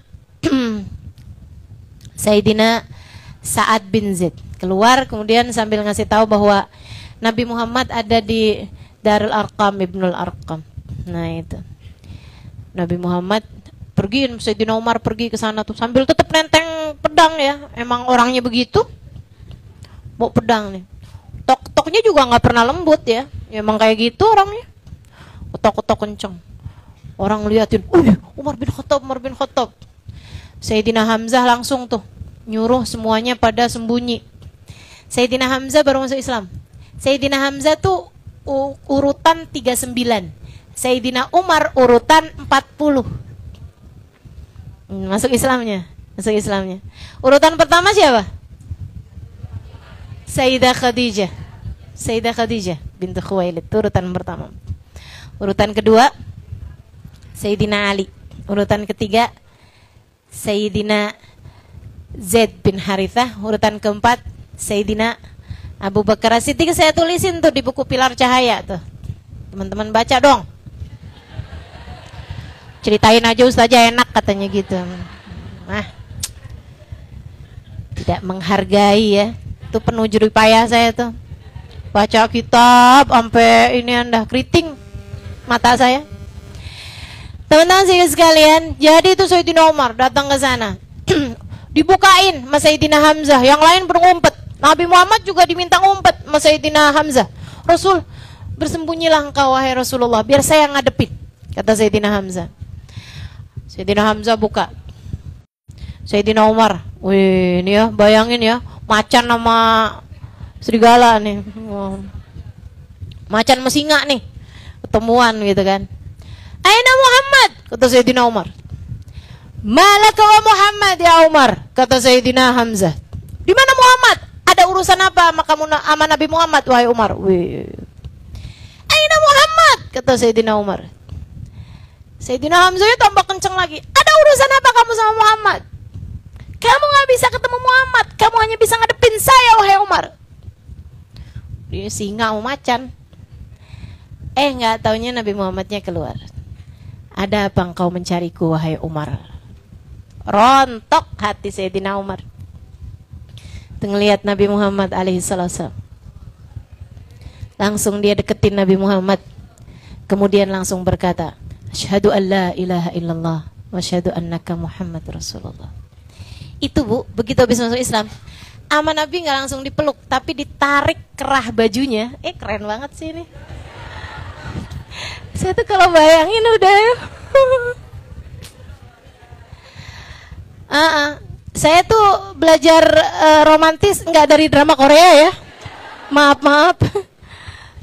Sayyidina Sa'ad bin Zaid keluar, kemudian sambil ngasih tahu bahwa Nabi Muhammad ada di Darul Arqam, Ibnul Arqam. Nah itu Nabi Muhammad pergi, Sayyidina Umar pergi ke sana tuh sambil tetap nenteng pedang ya. Emang orangnya begitu, bawa pedang nih. Tok-toknya juga nggak pernah lembut ya. Emang kayak gitu orangnya. Ketok-ketok kenceng. Orang liatin, Umar bin Khattab. Sayyidina Hamzah langsung tuh nyuruh semuanya pada sembunyi. Sayyidina Hamzah baru masuk Islam. Sayyidina Hamzah tuh urutan 39. Sayyidina Umar urutan 40. Masuk Islamnya. Urutan pertama siapa? Sayyidah Khadijah bintu Khuwailid, urutan pertama. Urutan kedua Sayyidina Ali. Urutan ketiga Sayyidina Zaid bin Harithah. Urutan keempat Sayyidina Abu Bakar As-Siddiq. Saya tulisin tuh di buku Pilar Cahaya tuh. Teman-teman baca dong. Ceritain aja Ustazah enak katanya gitu. Nah, tidak menghargai ya. Itu penuh jerih payah saya tuh. Baca kitab sampai ini Anda keriting mata saya. Teman-teman sekalian, jadi itu Sayyidina Umar datang ke sana. Dibukain sama Sayyidina Hamzah, yang lain berumpet. Nabi Muhammad juga diminta ngumpet sama Sayyidina Hamzah. Rasul, bersembunyilah engkau wahai Rasulullah, biar saya ngadepin, kata Sayyidina Hamzah. Sayyidina Hamzah buka. Sayyidina Umar, wih ini ya, bayangin ya, macan sama serigala nih. Macan sama singa nih, ketemuan gitu kan. Aina Muhammad, kata Sayyidina Umar. Malaka wa Muhammad ya Umar, kata Sayyidina Hamzah. Di mana Muhammad? Ada urusan apa sama Nabi Muhammad wahai Umar? Wih. Aina Muhammad, kata Sayyidina Umar. Sayyidina Hamzah ya tambah kenceng lagi. Ada urusan apa kamu sama Muhammad? Kamu gak bisa ketemu Muhammad, kamu hanya bisa ngadepin saya wahai Umar. Dia singa mau macan. Nggak taunya Nabi Muhammadnya keluar. Ada apa engkau mencariku wahai Umar? Rontok hati Sayyidina Umar. Ngelihat Nabi Muhammad alaihissalam. Langsung dia deketin Nabi Muhammad. Kemudian langsung berkata, asyhadu an la ilaha illallah wa asyhadu annaka Muhammad Rasulullah. Itu Bu, begitu habis masuk Islam, sama Nabi nggak langsung dipeluk, tapi ditarik kerah bajunya. Keren banget sih ini. Saya tuh kalau bayangin udah saya tuh belajar romantis nggak dari drama Korea ya. Maaf.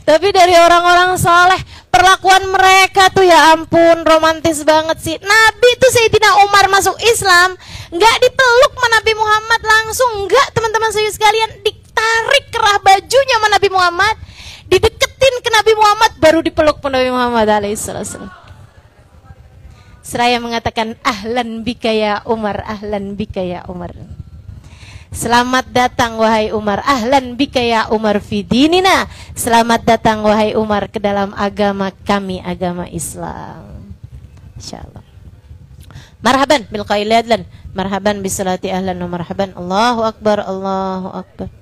Tapi dari orang-orang soleh. Perlakuan mereka tuh ya ampun romantis banget sih. Nabi tuh Sayyidina Umar masuk Islam nggak dipeluk sama Nabi Muhammad langsung, nggak teman-teman saya sekalian, ditarik kerah bajunya sama Nabi Muhammad, dideketin ke Nabi Muhammad, baru dipeluk Nabi Muhammad alaihissalam. Seraya mengatakan ahlan bika ya Umar, ahlan bika ya Umar. Selamat datang wahai Umar, ahlan bika ya Umar fi dinina. Selamat datang wahai Umar ke dalam agama kami, agama Islam. Insyaallah. Marhaban bil qaili adlan, marhaban bis salati ahlan wa marhaban. Allahu akbar, Allahu akbar.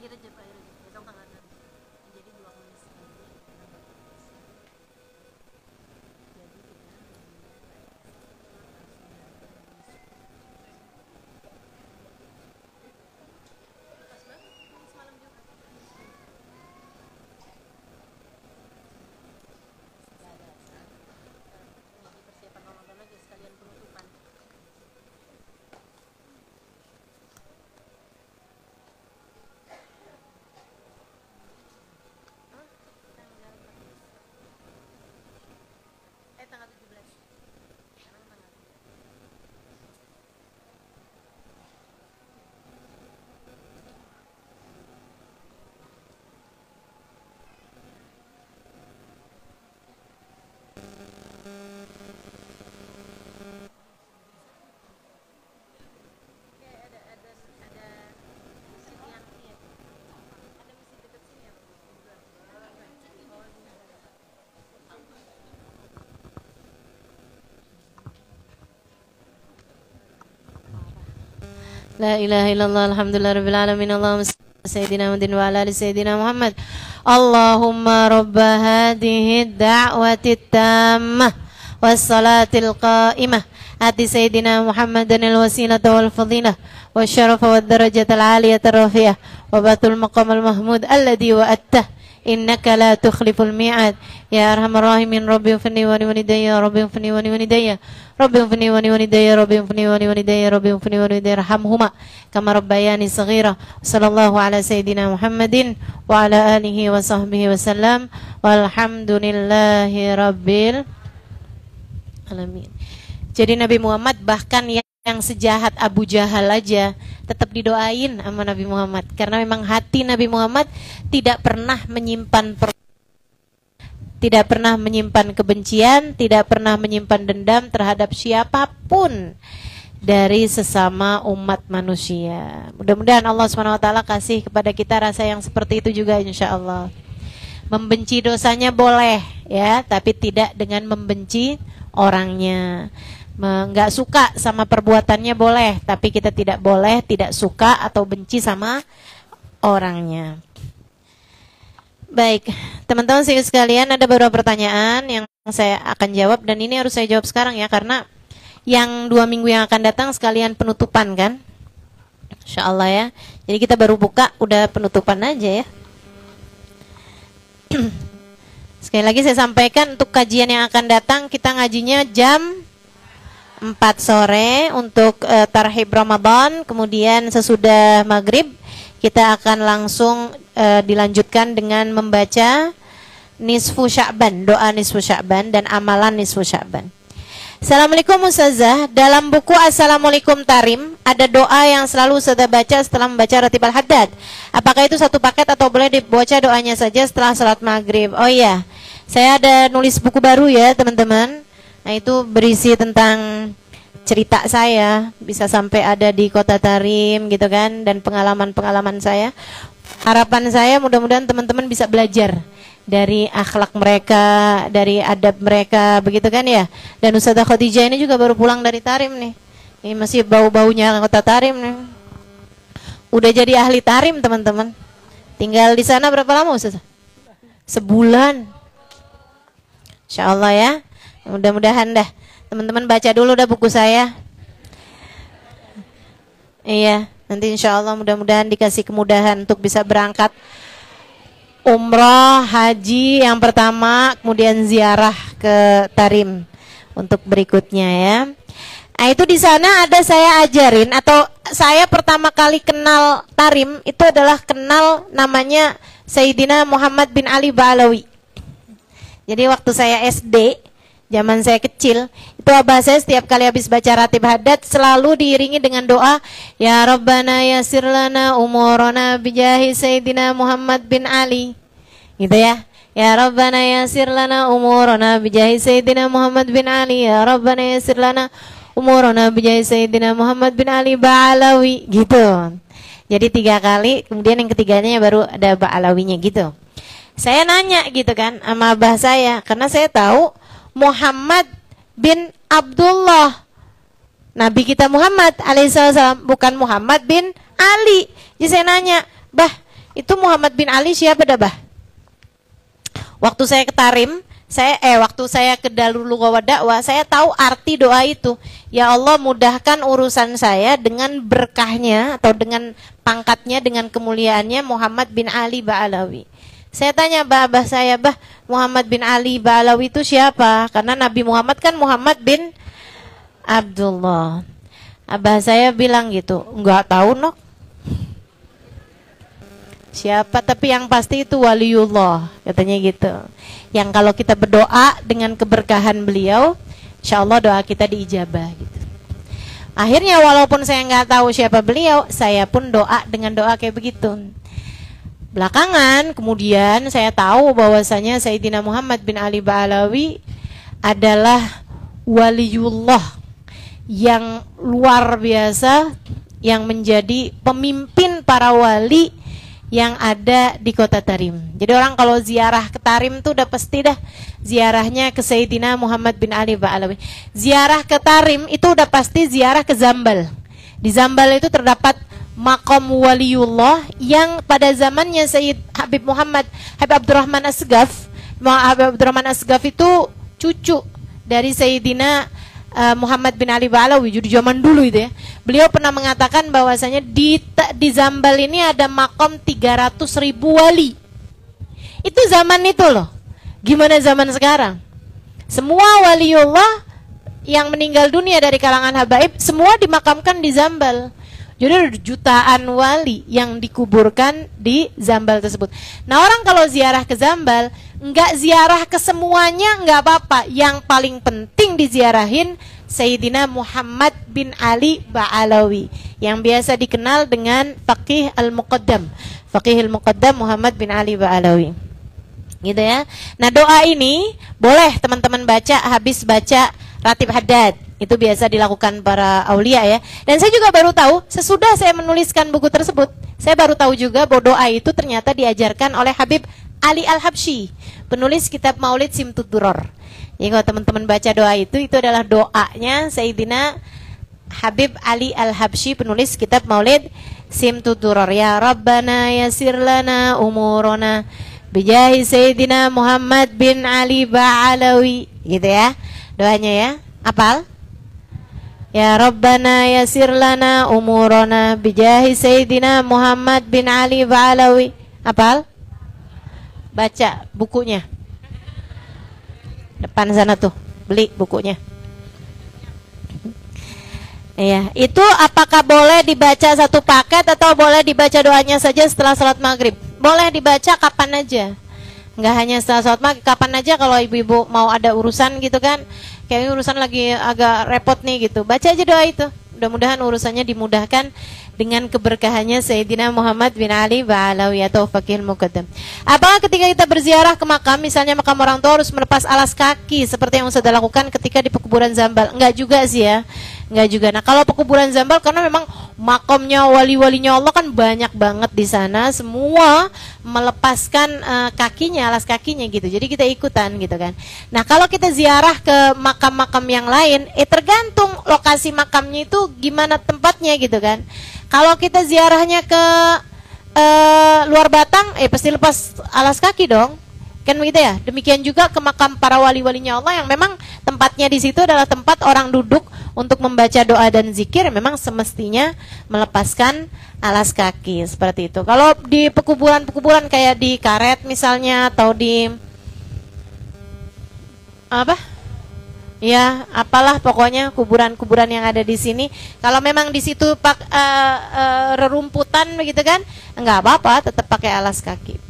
akhir aja Pak, besok tanggal 6. Jadi 2 Kamis. Persiapan Ramadan aja sekalian penutupan. Tanggal 17. Sekarang tanggal 17. La ilaha illallah alhamdulillah rabbil alamin Allahumma salli ala sayyidina Muhammadin wa ala ali sayyidina Muhammad. Allahumma rabba hadhihi ad-da'wati at-tammah was-salatil qa'imah ati sayyidina Muhammadan al-wasilata wal fadilah wa syarafa wad darajata al-aliyata ar-rafi'ah wa batul maqam al-mahmud alladhi wa'attah innaka la tukhliful mi'ad ya arhamar rahimin rabbi fani wa walidayya rabbi fani wa walidayya rabbi fani wa walidayya rabbi fani wa walidayya rabbi fani wa walidayya rahamhuma kama rabbayani saghira sallallahu ala sayyidina Muhammadin wa ala alihi wa sahbihi wa sallam walhamdulillahi rabbil alamin. Jadi Nabi Muhammad bahkan yang sejahat Abu Jahal aja tetap didoain sama Nabi Muhammad karena memang hati Nabi Muhammad tidak pernah menyimpan kebencian, tidak pernah menyimpan dendam terhadap siapapun dari sesama umat manusia. Mudah-mudahan Allah SWT kasih kepada kita rasa yang seperti itu juga insya Allah. Membenci dosanya boleh ya, tapi tidak dengan membenci orangnya. Nggak suka sama perbuatannya boleh, tapi kita tidak boleh tidak suka atau benci sama orangnya. Baik, teman-teman sekalian, ada beberapa pertanyaan yang saya akan jawab dan ini harus saya jawab sekarang ya, karena yang 2 minggu yang akan datang sekalian penutupan kan, insya Allah ya. Jadi kita baru buka udah penutupan aja ya. Sekali lagi saya sampaikan untuk kajian yang akan datang kita ngajinya jam 4 sore untuk tarhib Ramadan, kemudian sesudah maghrib kita akan langsung dilanjutkan dengan membaca nisfu Sya'ban, doa nisfu Sya'ban dan amalan nisfu Sya'ban. Assalamualaikum Ustazah, dalam buku Assalamualaikum Tarim ada doa yang selalu Ustazah baca setelah membaca Ratib Al-Haddad. Apakah itu satu paket atau boleh dibaca doanya saja setelah salat maghrib? Oh iya, saya ada nulis buku baru ya teman-teman. Nah itu berisi tentang cerita saya, bisa sampai ada di Kota Tarim gitu kan, dan pengalaman-pengalaman saya. Harapan saya mudah-mudahan teman-teman bisa belajar dari akhlak mereka, dari adab mereka, begitu kan ya. Dan Ustazah Khadijah ini juga baru pulang dari Tarim nih. Ini masih bau-baunya Kota Tarim nih. Udah jadi ahli Tarim teman-teman. Tinggal di sana berapa lama Ustazah? Sebulan. Insya Allah ya. Mudah-mudahan dah teman-teman baca dulu dah buku saya. Iya, nanti insya Allah mudah-mudahan dikasih kemudahan untuk bisa berangkat umroh, haji yang pertama, kemudian ziarah ke Tarim untuk berikutnya ya. Nah itu di sana ada saya ajarin, atau saya pertama kali kenal Tarim itu adalah kenal namanya Sayyidina Muhammad bin Ali Ba'alawi. Jadi waktu saya SD, zaman saya kecil, itu abah saya setiap kali habis baca Ratib Haddad selalu diiringi dengan doa, Ya Rabbana yassir lana umurana bijahi Sayyidina Muhammad bin Ali. Gitu ya. Ya Rabbana yassir lana umurana bijahi Sayyidina Muhammad bin Ali. Ya Rabbana yassir lana umurana bijahi Sayyidina Muhammad bin Ali Ba'alawi. Gitu. Jadi 3 kali, kemudian yang ketiganya baru ada Ba'alawinya gitu. Saya nanya gitu kan sama abah saya, karena saya tahu Muhammad bin Abdullah, Nabi kita Muhammad alaihissalam, bukan Muhammad bin Ali. Jadi saya nanya, bah Itu Muhammad bin Ali siapa dah, Bah? Waktu saya ke Tarim, waktu saya ke Darul Lughah wa Dakwah, saya tahu arti doa itu. Ya Allah, mudahkan urusan saya dengan berkahnya atau dengan pangkatnya, dengan kemuliaannya Muhammad bin Ali Ba'alawi. Saya tanya abah saya, Bah, Muhammad bin Ali Ba'alawi itu siapa? Karena Nabi Muhammad kan Muhammad bin Abdullah. Abah saya bilang gitu, enggak tahu nok. Siapa, tapi yang pasti itu waliullah, katanya gitu. Yang kalau kita berdoa dengan keberkahan beliau, insya Allah doa kita diijabah gitu. Akhirnya walaupun saya nggak tahu siapa beliau, saya pun doa dengan doa kayak begitu. Belakangan kemudian saya tahu bahwasanya Sayyidina Muhammad bin Ali Ba'alawi adalah waliullah yang luar biasa, yang menjadi pemimpin para wali yang ada di kota Tarim. Jadi orang kalau ziarah ke Tarim tuh udah pasti dah ziarahnya ke Sayyidina Muhammad bin Ali Ba'alawi. Ziarah ke Tarim itu udah pasti ziarah ke Zambal. Di Zambal itu terdapat makom waliullah yang pada zamannya Sayyid Habib Abdurrahman Asgaf. Habib Abdurrahman Asgaf itu cucu dari Sayyidina Muhammad bin Ali Ba'alawi, jadi zaman dulu itu ya. Beliau pernah mengatakan bahwasanya di Zambal ini ada makom 300.000 wali. Itu zaman itu loh. Gimana zaman sekarang? Semua waliullah yang meninggal dunia dari kalangan habaib semua dimakamkan di Zambal. Jadi ada jutaan wali yang dikuburkan di Zambal tersebut. Nah, orang kalau ziarah ke Zambal, enggak ziarah ke semuanya enggak apa-apa. Yang paling penting diziarahin Sayyidina Muhammad bin Ali Ba'alawi, yang biasa dikenal dengan Faqih al-Muqaddam. Faqih al-Muqaddam Muhammad bin Ali Ba'alawi. Gitu ya. Nah, doa ini boleh teman-teman baca habis baca Ratib Haddad. Itu biasa dilakukan para aulia ya. Dan saya juga baru tahu, sesudah saya menuliskan buku tersebut, saya baru tahu juga bahwa doa itu ternyata diajarkan oleh Habib Ali Al-Habsyi, penulis kitab Maulid Simtud Duror. Jadi kalau teman-teman baca doa itu adalah doanya Sayyidina Habib Ali Al-Habsyi, penulis kitab Maulid Simtud Duror. Ya Rabbana yasir lana umurona bijahi Sayyidina Muhammad bin Ali Ba'alawi. Gitu ya doanya ya. Apal? Ya Rabbana yasir lana umurona bijahi Sayyidina Muhammad bin Ali Ba'alawi. Apal? Baca bukunya. Depan sana tuh, beli bukunya. Iya, itu apakah boleh dibaca satu paket atau boleh dibaca doanya saja setelah sholat maghrib? Boleh dibaca kapan aja. Nggak hanya setelah sholat maghrib, kapan aja kalau ibu-ibu mau ada urusan gitu kan. Kayaknya urusan lagi agak repot nih gitu. Baca aja doa itu. Mudah-mudahan urusannya dimudahkan dengan keberkahannya Sayyidina Muhammad bin Ali Ba'alawi atau Faqihul Muqaddam. Apakah ketika kita berziarah ke makam, misalnya makam orang tua, harus melepas alas kaki seperti yang sudah lakukan ketika di pekuburan Zambal? Enggak juga sih ya. Enggak juga. Nah, kalau pekuburan Zambal karena memang makamnya wali-walinya Allah kan banyak banget di sana, semua melepaskan kakinya, alas kakinya gitu. Jadi kita ikutan gitu kan. Nah, kalau kita ziarah ke makam-makam yang lain, tergantung lokasi makamnya itu gimana tempatnya gitu kan. Kalau kita ziarahnya ke luar Batang, pasti lepas alas kaki dong. Kan begitu ya. Demikian juga ke makam para wali-walinya Allah yang memang tempatnya di situ adalah tempat orang duduk untuk membaca doa dan zikir, memang semestinya melepaskan alas kaki seperti itu. Kalau di pekuburan-pekuburan kayak di Karet misalnya atau di apa? Ya, apalah pokoknya kuburan-kuburan yang ada di sini. Kalau memang di situ rerumputan begitu kan, enggak apa-apa, tetap pakai alas kaki.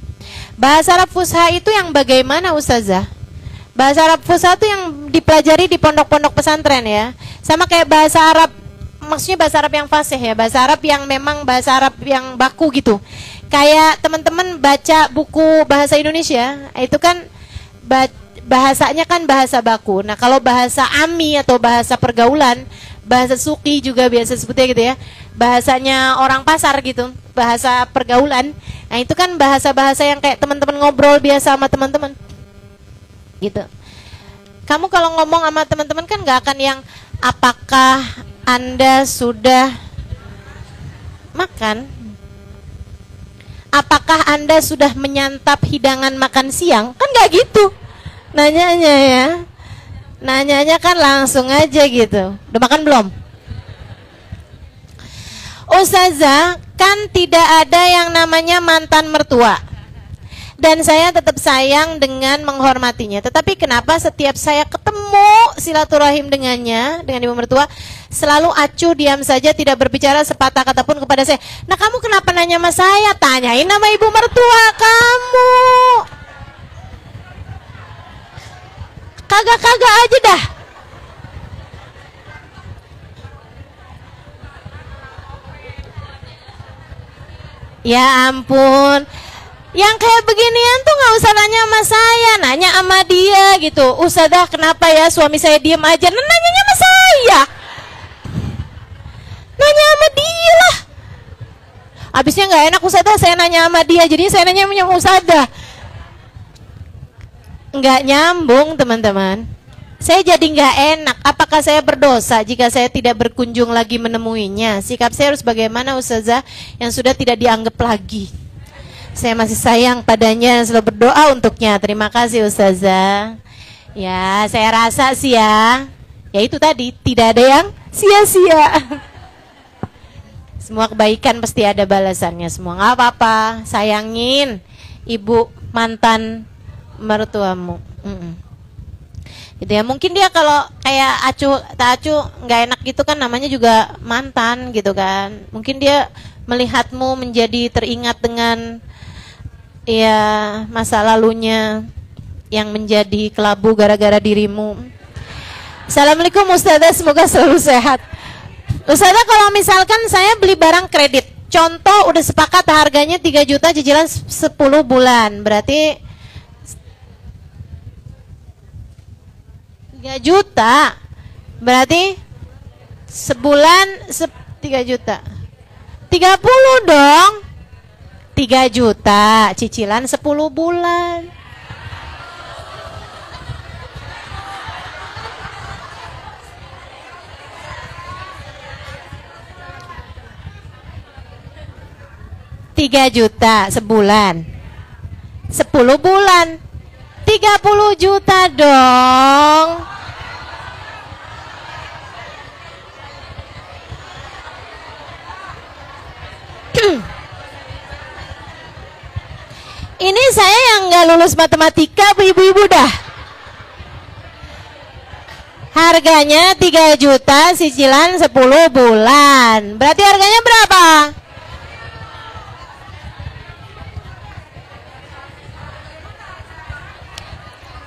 Bahasa Arab Fusha itu yang bagaimana Ustazah? Bahasa Arab Fusha itu yang dipelajari di pondok-pondok pesantren ya. Sama kayak bahasa Arab, maksudnya bahasa Arab yang fasih ya, bahasa Arab yang memang bahasa Arab yang baku gitu. Kayak teman-teman baca buku bahasa Indonesia, itu kan bahasanya kan bahasa baku. Nah, kalau bahasa ami atau bahasa pergaulan, bahasa suki juga biasa sebutnya gitu ya. Bahasanya orang pasar gitu, bahasa pergaulan. Nah, itu kan bahasa-bahasa yang kayak teman-teman ngobrol biasa sama teman-teman. Gitu. Kamu kalau ngomong sama teman-teman kan nggak akan yang apakah Anda sudah makan? apakah Anda sudah menyantap hidangan makan siang? Kan nggak gitu nanyanya ya. Nanyanya kan langsung aja gitu. Udah makan belum? Ustazah, kan tidak ada yang namanya mantan mertua. Dan saya tetap sayang dengan menghormatinya. Tetapi kenapa setiap saya ketemu silaturahim dengannya, dengan ibu mertua, selalu acuh diam saja, tidak berbicara sepatah kata pun kepada saya. Nah, kamu kenapa nanya sama saya? Tanyain nama ibu mertua kamu. Kagak-kagak aja dah. Ya ampun. Yang kayak beginian tuh nggak usah nanya sama saya, nanya sama dia gitu. Ustazah, kenapa ya suami saya diem aja? Nah, nanyanya sama saya. Nanya sama dia lah. Abisnya nggak enak Ustazah, saya nanya sama dia, jadi saya nanya sama Ustazah. Nggak nyambung teman-teman. Saya jadi nggak enak. Apakah saya berdosa jika saya tidak berkunjung lagi menemuinya? Sikap saya harus bagaimana Ustazah yang sudah tidak dianggap lagi? Saya masih sayang padanya, selalu berdoa untuknya. Terima kasih Ustazah. Ya, saya rasa sih ya itu tadi, tidak ada yang sia-sia. Semua kebaikan pasti ada balasannya. Semua nggak apa-apa. Sayangin ibu mantan mertuamu. Gitu ya. Mungkin dia kalau kayak acuh tak acuh nggak enak gitu kan, namanya juga mantan gitu kan. Mungkin dia melihatmu menjadi teringat dengan ya masa lalunya yang menjadi kelabu gara-gara dirimu. Assalamualaikum Ustazah, semoga selalu sehat. Ustazah, kalau misalkan saya beli barang kredit, contoh udah sepakat harganya 3 juta, cicilan 10 bulan, berarti 3 juta, berarti sebulan 3 juta, 30 dong. 3 juta, cicilan 10 bulan. Rp3 juta sebulan, 10 bulan, 30 juta dong. Ini saya yang nggak lulus matematika, ibu-ibu dah. Harganya 3 juta, cicilan 10 bulan. Berarti harganya berapa?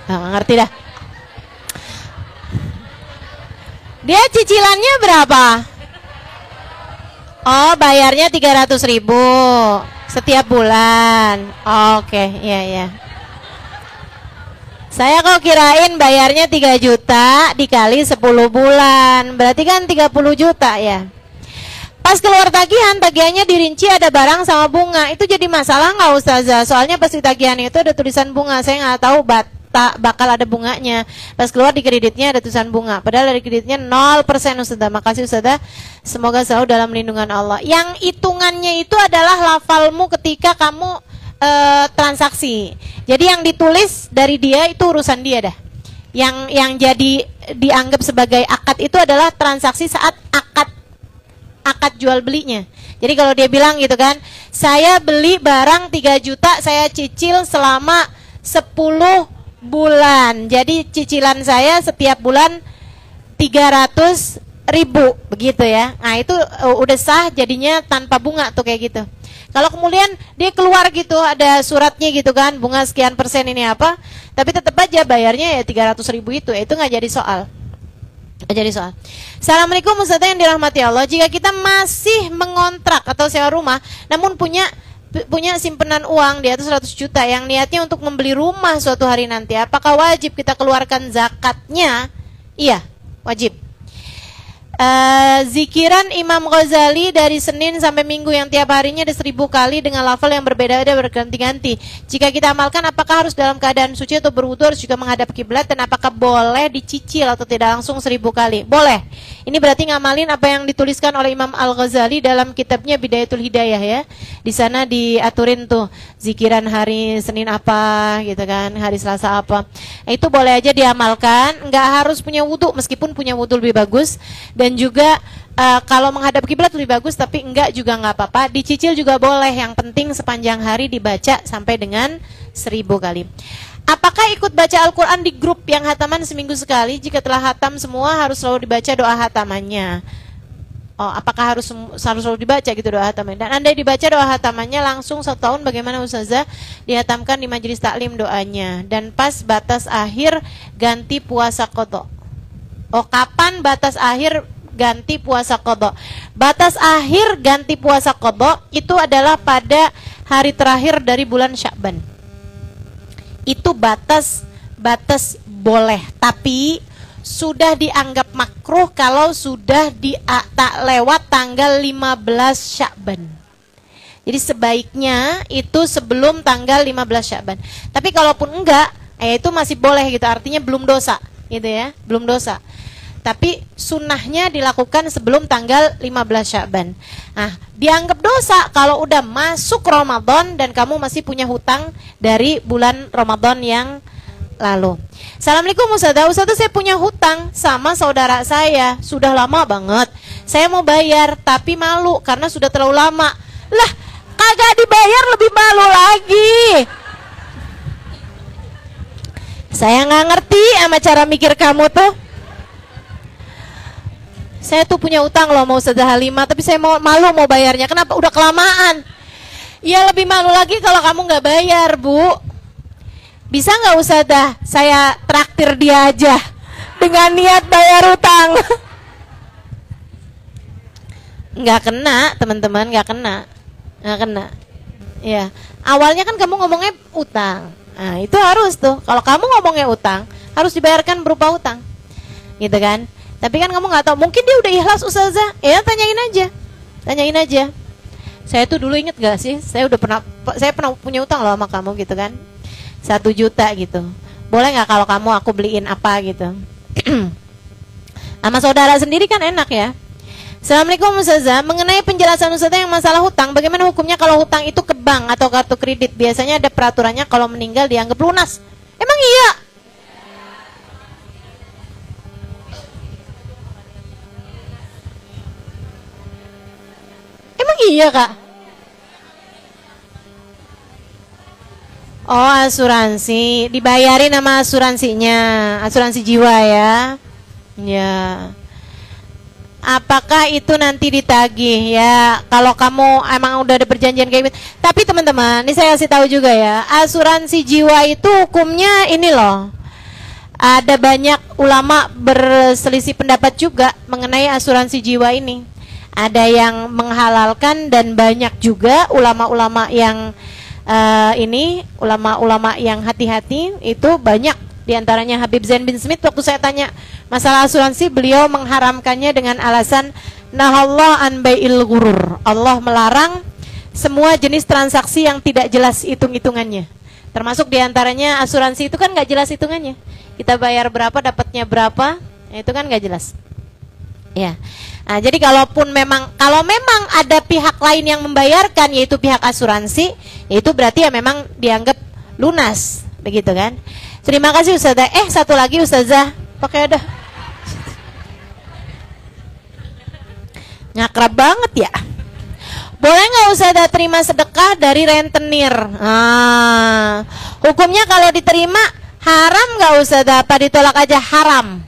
Nggak ngerti dah. Dia cicilannya berapa? Oh, bayarnya 300.000 setiap bulan. Oke, iya. Saya kok kirain bayarnya 3 juta dikali 10 bulan. Berarti kan 30 juta ya. Pas keluar tagihannya dirinci ada barang sama bunga. Itu jadi masalah nggak Ustazah? Soalnya pas di tagihan itu ada tulisan bunga. Saya nggak tahu bakal ada bunganya. Pas keluar di kreditnya ada tulisan bunga. Padahal dari kreditnya 0% Ustazah. Makasih Ustazah. Semoga selalu dalam lindungan Allah. Yang hitungannya itu adalah lafalmu ketika kamu transaksi. Jadi yang ditulis dari dia itu urusan dia dah. Yang jadi dianggap sebagai akad itu adalah transaksi saat akad jual belinya. Jadi kalau dia bilang gitu kan, saya beli barang 3 juta, saya cicil selama 10 bulan. Jadi cicilan saya setiap bulan 300.000 begitu ya. Nah itu udah sah jadinya tanpa bunga tuh kayak gitu. Kalau kemudian dia keluar gitu ada suratnya gitu kan, bunga sekian persen ini apa, tapi tetap aja bayarnya ya 300.000 itu nggak jadi soal. Assalamualaikum Ustazah yang dirahmati Allah. Jika kita masih mengontrak atau sewa rumah, namun punya simpenan uang di atas 100 juta yang niatnya untuk membeli rumah suatu hari nanti, apakah wajib kita keluarkan zakatnya? Iya, wajib. Zikiran Imam Ghazali dari Senin sampai Minggu yang tiap harinya ada 1000 kali dengan lafal yang berbeda-beda berganti-ganti. Jika kita amalkan, apakah harus dalam keadaan suci atau berwudu, harus juga menghadap kiblat, dan apakah boleh dicicil atau tidak langsung 1000 kali? Boleh. Ini berarti ngamalin apa yang dituliskan oleh Imam Al-Ghazali dalam kitabnya Bidayatul Hidayah ya. Di sana diaturin tuh zikiran hari Senin apa gitu kan, hari Selasa apa. Itu boleh aja diamalkan, nggak harus punya wudu, meskipun punya wudu lebih bagus. Dan juga kalau menghadap kiblat lebih bagus, tapi enggak juga nggak apa-apa. Dicicil juga boleh, yang penting sepanjang hari dibaca sampai dengan 1000 kali. Apakah ikut baca Al-Quran di grup yang hataman seminggu sekali? Jika telah hatam semua, harus selalu dibaca doa hatamannya. Oh, apakah harus selalu dibaca gitu doa hatamannya? Dan andai dibaca doa hatamannya langsung 1 tahun, bagaimana Ustazah? Dihatamkan di majelis taklim doanya. Dan pas batas akhir ganti puasa qadha. Oh, kapan batas akhir ganti puasa qadha? Batas akhir ganti puasa qadha itu adalah pada hari terakhir dari bulan Sya'ban. Itu batas boleh, tapi sudah dianggap makruh kalau sudah tak lewat tanggal 15 Sya'ban. Jadi sebaiknya itu sebelum tanggal 15 Sya'ban. Tapi kalaupun enggak, itu masih boleh gitu, artinya belum dosa gitu ya, belum dosa. Tapi sunnahnya dilakukan sebelum tanggal 15 Sya'ban. Nah, dianggap dosa kalau udah masuk Ramadan dan kamu masih punya hutang dari bulan Ramadan yang lalu. Assalamualaikum Ustazah, saya punya hutang sama saudara saya, sudah lama banget. Saya mau bayar tapi malu karena sudah terlalu lama. Lah, kagak dibayar lebih malu lagi. Saya nggak ngerti sama cara mikir kamu tuh. Saya tuh punya utang loh mau Ustazah Halimah, tapi saya malu mau bayarnya. Kenapa? Udah kelamaan. Ya lebih malu lagi kalau kamu nggak bayar, Bu. Bisa nggak Ustazah saya traktir dia aja dengan niat bayar utang? Nggak kena, teman-teman, nggak kena. Ya, awalnya kan kamu ngomongnya utang. Nah, itu harus tuh. Kalau kamu ngomongnya utang, harus dibayarkan berupa utang. Gitu kan? Tapi kan kamu nggak tahu, mungkin dia udah ikhlas Ustazah. Ya tanyain aja. Saya tuh dulu inget gak sih, saya pernah punya utang loh sama kamu gitu kan, 1 juta gitu. Boleh nggak kalau kamu aku beliin apa gitu? Sama saudara sendiri kan enak ya. Assalamualaikum Ustazah, mengenai penjelasan Ustazah yang masalah hutang, bagaimana hukumnya kalau hutang itu ke bank atau kartu kredit? Biasanya ada peraturannya kalau meninggal dianggap lunas. Emang iya? Emang iya Kak? Oh, asuransi, dibayarin sama asuransinya, asuransi jiwa ya. Ya. Apakah itu nanti ditagih ya? Kalau kamu emang udah ada perjanjian kayak gitu. Tapi teman-teman, ini saya kasih tahu juga ya, asuransi jiwa itu hukumnya ini loh. Ada banyak ulama berselisih pendapat juga mengenai asuransi jiwa ini. Ada yang menghalalkan dan banyak juga ulama-ulama yang ulama-ulama yang hati-hati itu banyak. Di antaranya Habib Zain bin Smith, waktu saya tanya masalah asuransi, beliau mengharamkannya dengan alasan nahallah an bai'il ghurur. Allah melarang semua jenis transaksi yang tidak jelas hitung-hitungannya. Termasuk di antaranya asuransi itu kan nggak jelas hitungannya. Kita bayar berapa, dapatnya berapa, itu kan nggak jelas. Ya. Nah, jadi kalau memang ada pihak lain yang membayarkan, yaitu pihak asuransi, itu berarti ya memang dianggap lunas, begitu kan? Terima kasih Ustazah. Satu lagi Ustazah, pakai ada nyakrab banget ya. Boleh nggak Ustazah terima sedekah dari rentenir? Hukumnya kalau diterima haram nggak Ustazah? Apa ditolak aja? Haram.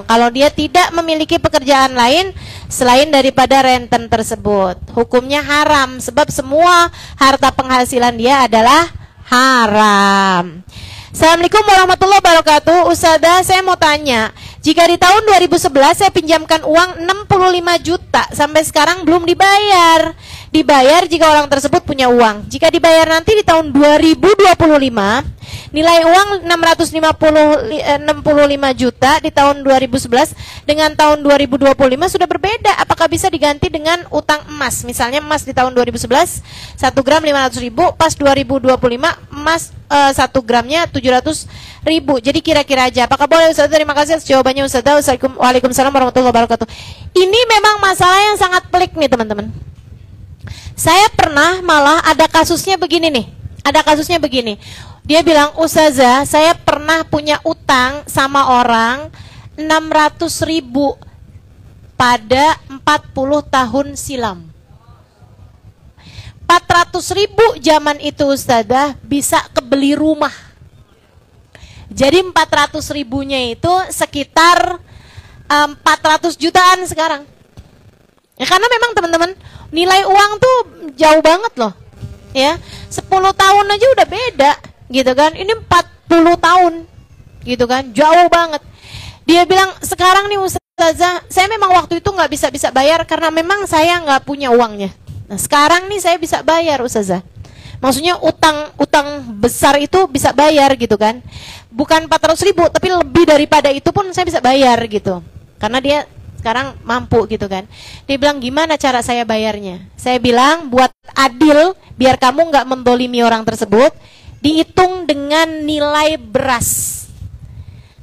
Kalau dia tidak memiliki pekerjaan lain selain daripada renten tersebut, hukumnya haram, sebab semua harta penghasilan dia adalah haram. Assalamualaikum warahmatullahi wabarakatuh. Ustazah, saya mau tanya, Jika di tahun 2011 saya pinjamkan uang 65 juta, sampai sekarang belum dibayar. Dibayar jika orang tersebut punya uang. Jika dibayar nanti di tahun 2025, nilai uang 65 juta di tahun 2011 dengan tahun 2025 sudah berbeda. Apakah bisa diganti dengan utang emas? Misalnya emas di tahun 2011 1 gram 500 ribu, pas 2025 emas 1 gramnya 700 ribu. Jadi kira-kira aja. Apakah boleh Ustaz? Terima kasih atas jawabannya Ustaz. Waalaikumsalam warahmatullahi wabarakatuh. Ini memang masalah yang sangat pelik nih teman-teman. Saya pernah malah ada kasusnya begini nih. Ada kasusnya begini. Dia bilang, Ustazah, saya pernah punya utang sama orang 600 ribu pada 40 tahun silam. 400 ribu zaman itu Ustazah bisa kebeli rumah. Jadi 400 ribunya itu sekitar 400 jutaan sekarang. Ya karena memang teman-teman, nilai uang tuh jauh banget loh. Ya, 10 tahun aja udah beda gitu kan. Ini 40 tahun gitu kan, jauh banget. Dia bilang, sekarang nih Ustazah, saya memang waktu itu nggak bisa bayar karena memang saya nggak punya uangnya. Nah sekarang nih saya bisa bayar Ustazah. Maksudnya utang besar itu bisa bayar gitu kan. Bukan 400 ribu, tapi lebih daripada itu pun saya bisa bayar gitu. Karena dia sekarang mampu gitu kan. Dia bilang, gimana cara saya bayarnya? Saya bilang, buat adil, biar kamu nggak mendolimi orang tersebut, dihitung dengan nilai beras.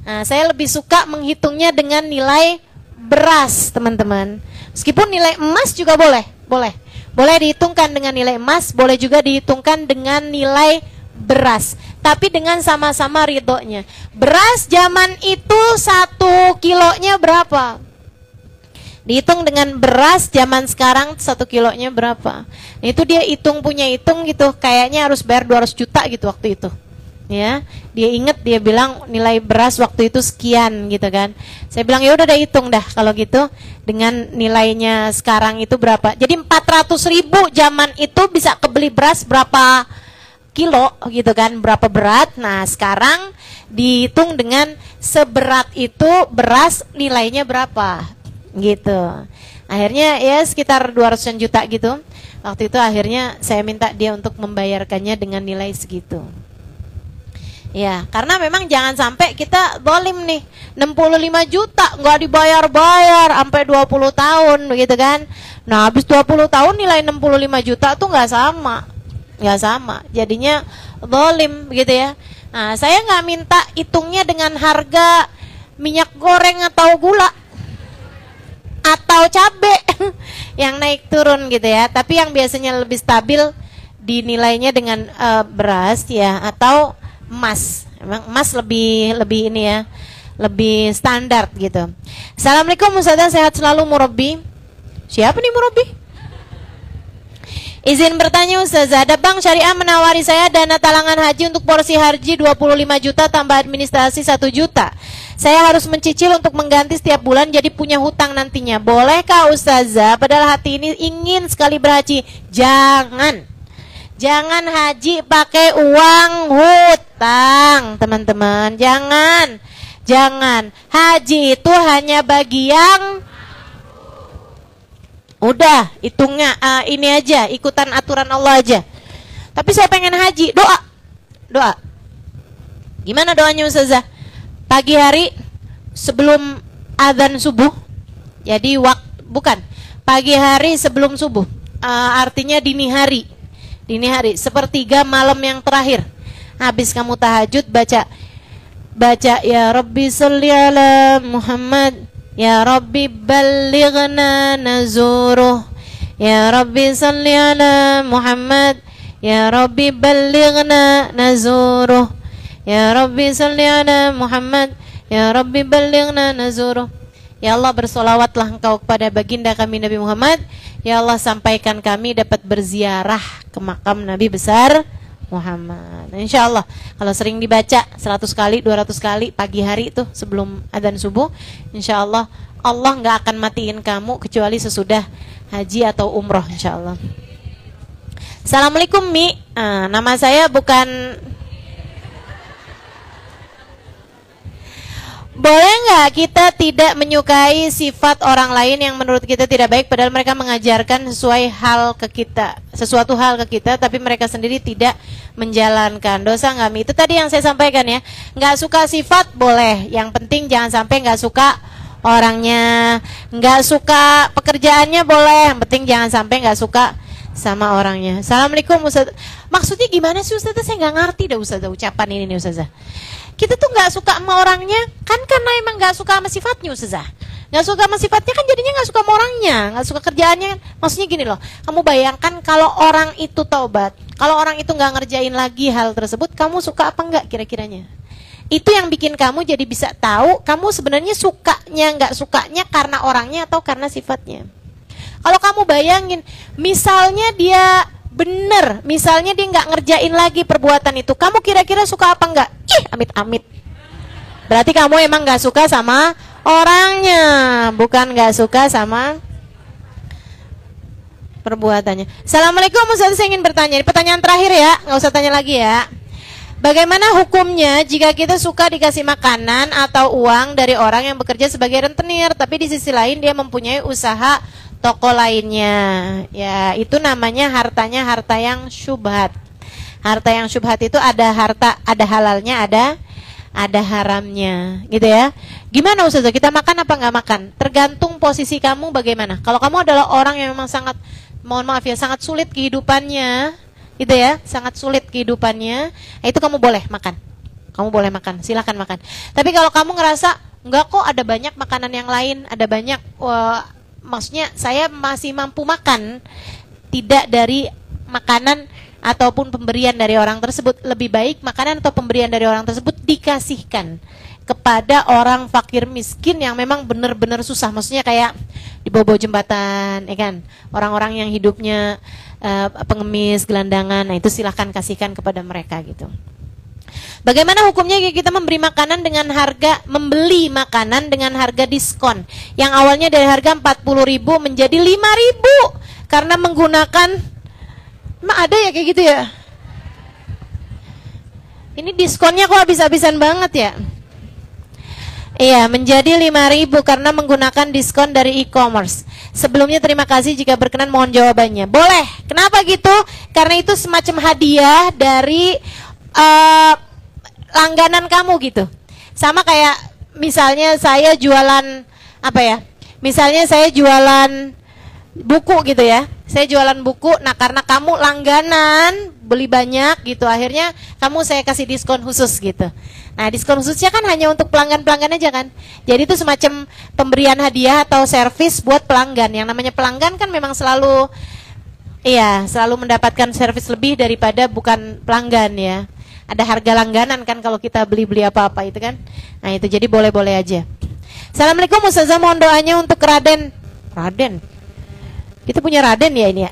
Nah, saya lebih suka menghitungnya dengan nilai beras, teman-teman. Meskipun nilai emas juga boleh. Boleh dihitungkan dengan nilai emas, boleh juga dihitungkan dengan nilai beras. Tapi dengan sama-sama ridhonya. Beras zaman itu 1 kilonya berapa? Dihitung dengan beras zaman sekarang 1 kilonya berapa. Nah, itu dia hitung gitu. Kayaknya harus bayar 200 juta gitu waktu itu. Ya, dia inget, dia bilang nilai beras waktu itu sekian gitu kan. Saya bilang ya udah hitung dah kalau gitu dengan nilainya sekarang itu berapa. Jadi 400 ribu zaman itu bisa kebeli beras berapa kilo gitu kan, berapa berat. Nah sekarang dihitung dengan seberat itu beras nilainya berapa gitu. Akhirnya ya sekitar 200 juta gitu. Waktu itu akhirnya saya minta dia untuk membayarkannya dengan nilai segitu. Ya, karena memang jangan sampai kita dolim nih, 65 juta nggak dibayar-bayar sampai 20 tahun begitu kan. Nah habis 20 tahun nilai 65 juta tuh nggak sama. Jadinya dolim begitu ya. Nah saya nggak minta hitungnya dengan harga minyak goreng atau gula atau cabe yang naik turun gitu ya. Tapi yang biasanya lebih stabil dinilainya dengan beras ya atau emas. Emang emas lebih ini ya, lebih standar gitu. Assalamualaikum Ustazah, sehat selalu Murabbi. Siapa nih Murabbi? Izin bertanya Ustazah, ada bank syariah menawari saya dana talangan haji untuk porsi haji 25 juta tambah administrasi 1 juta. Saya harus mencicil untuk mengganti setiap bulan, jadi punya hutang nantinya. Bolehkah Ustazah? Padahal hati ini ingin sekali berhaji. Jangan haji pakai uang hutang, teman-teman. Jangan. Haji itu hanya bagi yang udah hitungnya ini aja, ikutan aturan Allah aja. Tapi saya pengen haji, doa. Gimana doanya Ustazah? Pagi hari sebelum adzan subuh. Jadi bukan pagi hari sebelum subuh. Artinya dini hari, sepertiga malam yang terakhir. Habis kamu tahajud baca ya Rabbi sholli ala Muhammad, ya Rabbi ballighna nazuruh, ya Rabbi sholli ala Muhammad, ya Rabbi ballighna nazuruh, ya Rabbi sholli ala Muhammad, ya Rabbi ballighna nazuruh. Ya Allah, bersolawatlah engkau kepada baginda kami Nabi Muhammad. Ya Allah, sampaikan kami dapat berziarah ke makam Nabi besar Muhammad. Insya Allah kalau sering dibaca 100 kali, 200 kali pagi hari itu sebelum adzan subuh, insya Allah Allah nggak akan matiin kamu kecuali sesudah haji atau umroh insya Allah. Assalamualaikum Mi, nama saya Boleh nggak kita tidak menyukai sifat orang lain yang menurut kita tidak baik, padahal mereka mengajarkan sesuatu hal ke kita, tapi mereka sendiri tidak menjalankan? Dosa nggak Mi? Itu tadi yang saya sampaikan ya. Nggak suka sifat boleh, yang penting jangan sampai nggak suka orangnya. Nggak suka pekerjaannya boleh, yang penting jangan sampai nggak suka sama orangnya. Assalamualaikum Ustaz. Maksudnya gimana sih Ustaz? Saya nggak ngerti dah Ustaz ucapan ini nih Ustaz. Kita tuh nggak suka sama orangnya kan karena emang nggak suka sama sifatnya Ustaz. Nggak suka sama sifatnya kan jadinya nggak suka sama orangnya, nggak suka kerjaannya. Maksudnya gini loh, kamu bayangkan kalau orang itu taubat, kalau orang itu nggak ngerjain lagi hal tersebut, kamu suka apa nggak kira-kiranya? Itu yang bikin kamu jadi bisa tahu kamu sebenarnya sukanya nggak sukanya karena orangnya atau karena sifatnya. Kalau kamu bayangin, misalnya dia bener, misalnya dia nggak ngerjain lagi perbuatan itu, kamu kira-kira suka apa nggak? Ih, amit-amit. Berarti kamu emang nggak suka sama orangnya, bukan nggak suka sama perbuatannya. Assalamualaikum Ustaz, saya ingin bertanya. Ini pertanyaan terakhir ya, nggak usah tanya lagi ya. Bagaimana hukumnya jika kita suka dikasih makanan atau uang dari orang yang bekerja sebagai rentenir, tapi di sisi lain dia mempunyai usaha toko lainnya? Ya, itu namanya hartanya harta yang syubhat. Harta yang syubhat itu ada harta, ada halalnya, ada haramnya, gitu ya. Gimana Ustazah, kita makan apa nggak makan? Tergantung posisi kamu bagaimana. Kalau kamu adalah orang yang memang sangat, mohon maaf ya, sangat sulit kehidupannya, gitu ya, sangat sulit kehidupannya, itu kamu boleh makan. Kamu boleh makan, silakan makan. Tapi kalau kamu ngerasa enggak kok, ada banyak makanan yang lain, ada banyak, maksudnya saya masih mampu makan, tidak dari makanan ataupun pemberian dari orang tersebut, lebih baik makanan atau pemberian dari orang tersebut dikasihkan kepada orang fakir miskin yang memang benar-benar susah. Maksudnya kayak di bawah jembatan, ya kan, orang-orang yang hidupnya pengemis, gelandangan. Nah itu silahkan kasihkan kepada mereka gitu. Bagaimana hukumnya kita memberi makanan dengan harga, membeli makanan dengan harga diskon yang awalnya dari harga 40.000 menjadi 5.000 karena menggunakan, emang ada ya kayak gitu ya? Ini diskonnya kok habis-habisan banget ya? Iya, menjadi 5.000 karena menggunakan diskon dari e-commerce. Sebelumnya terima kasih, jika berkenan mohon jawabannya. Boleh. Kenapa gitu? Karena itu semacam hadiah dari langganan kamu gitu. Sama kayak misalnya saya jualan apa ya? Misalnya saya jualan buku gitu ya. Saya jualan buku, nah karena kamu langganan beli banyak gitu, akhirnya kamu saya kasih diskon khusus gitu. Nah diskon khususnya kan hanya untuk pelanggan-pelanggan aja kan. Jadi itu semacam pemberian hadiah atau servis buat pelanggan. Yang namanya pelanggan kan memang selalu, iya, selalu mendapatkan servis lebih daripada bukan pelanggan ya. Ada harga langganan kan kalau kita beli-beli apa-apa itu kan. Nah itu jadi boleh-boleh aja. Assalamualaikum Ustazah, mohon doanya untuk Raden. Kita punya Raden ya ini ya.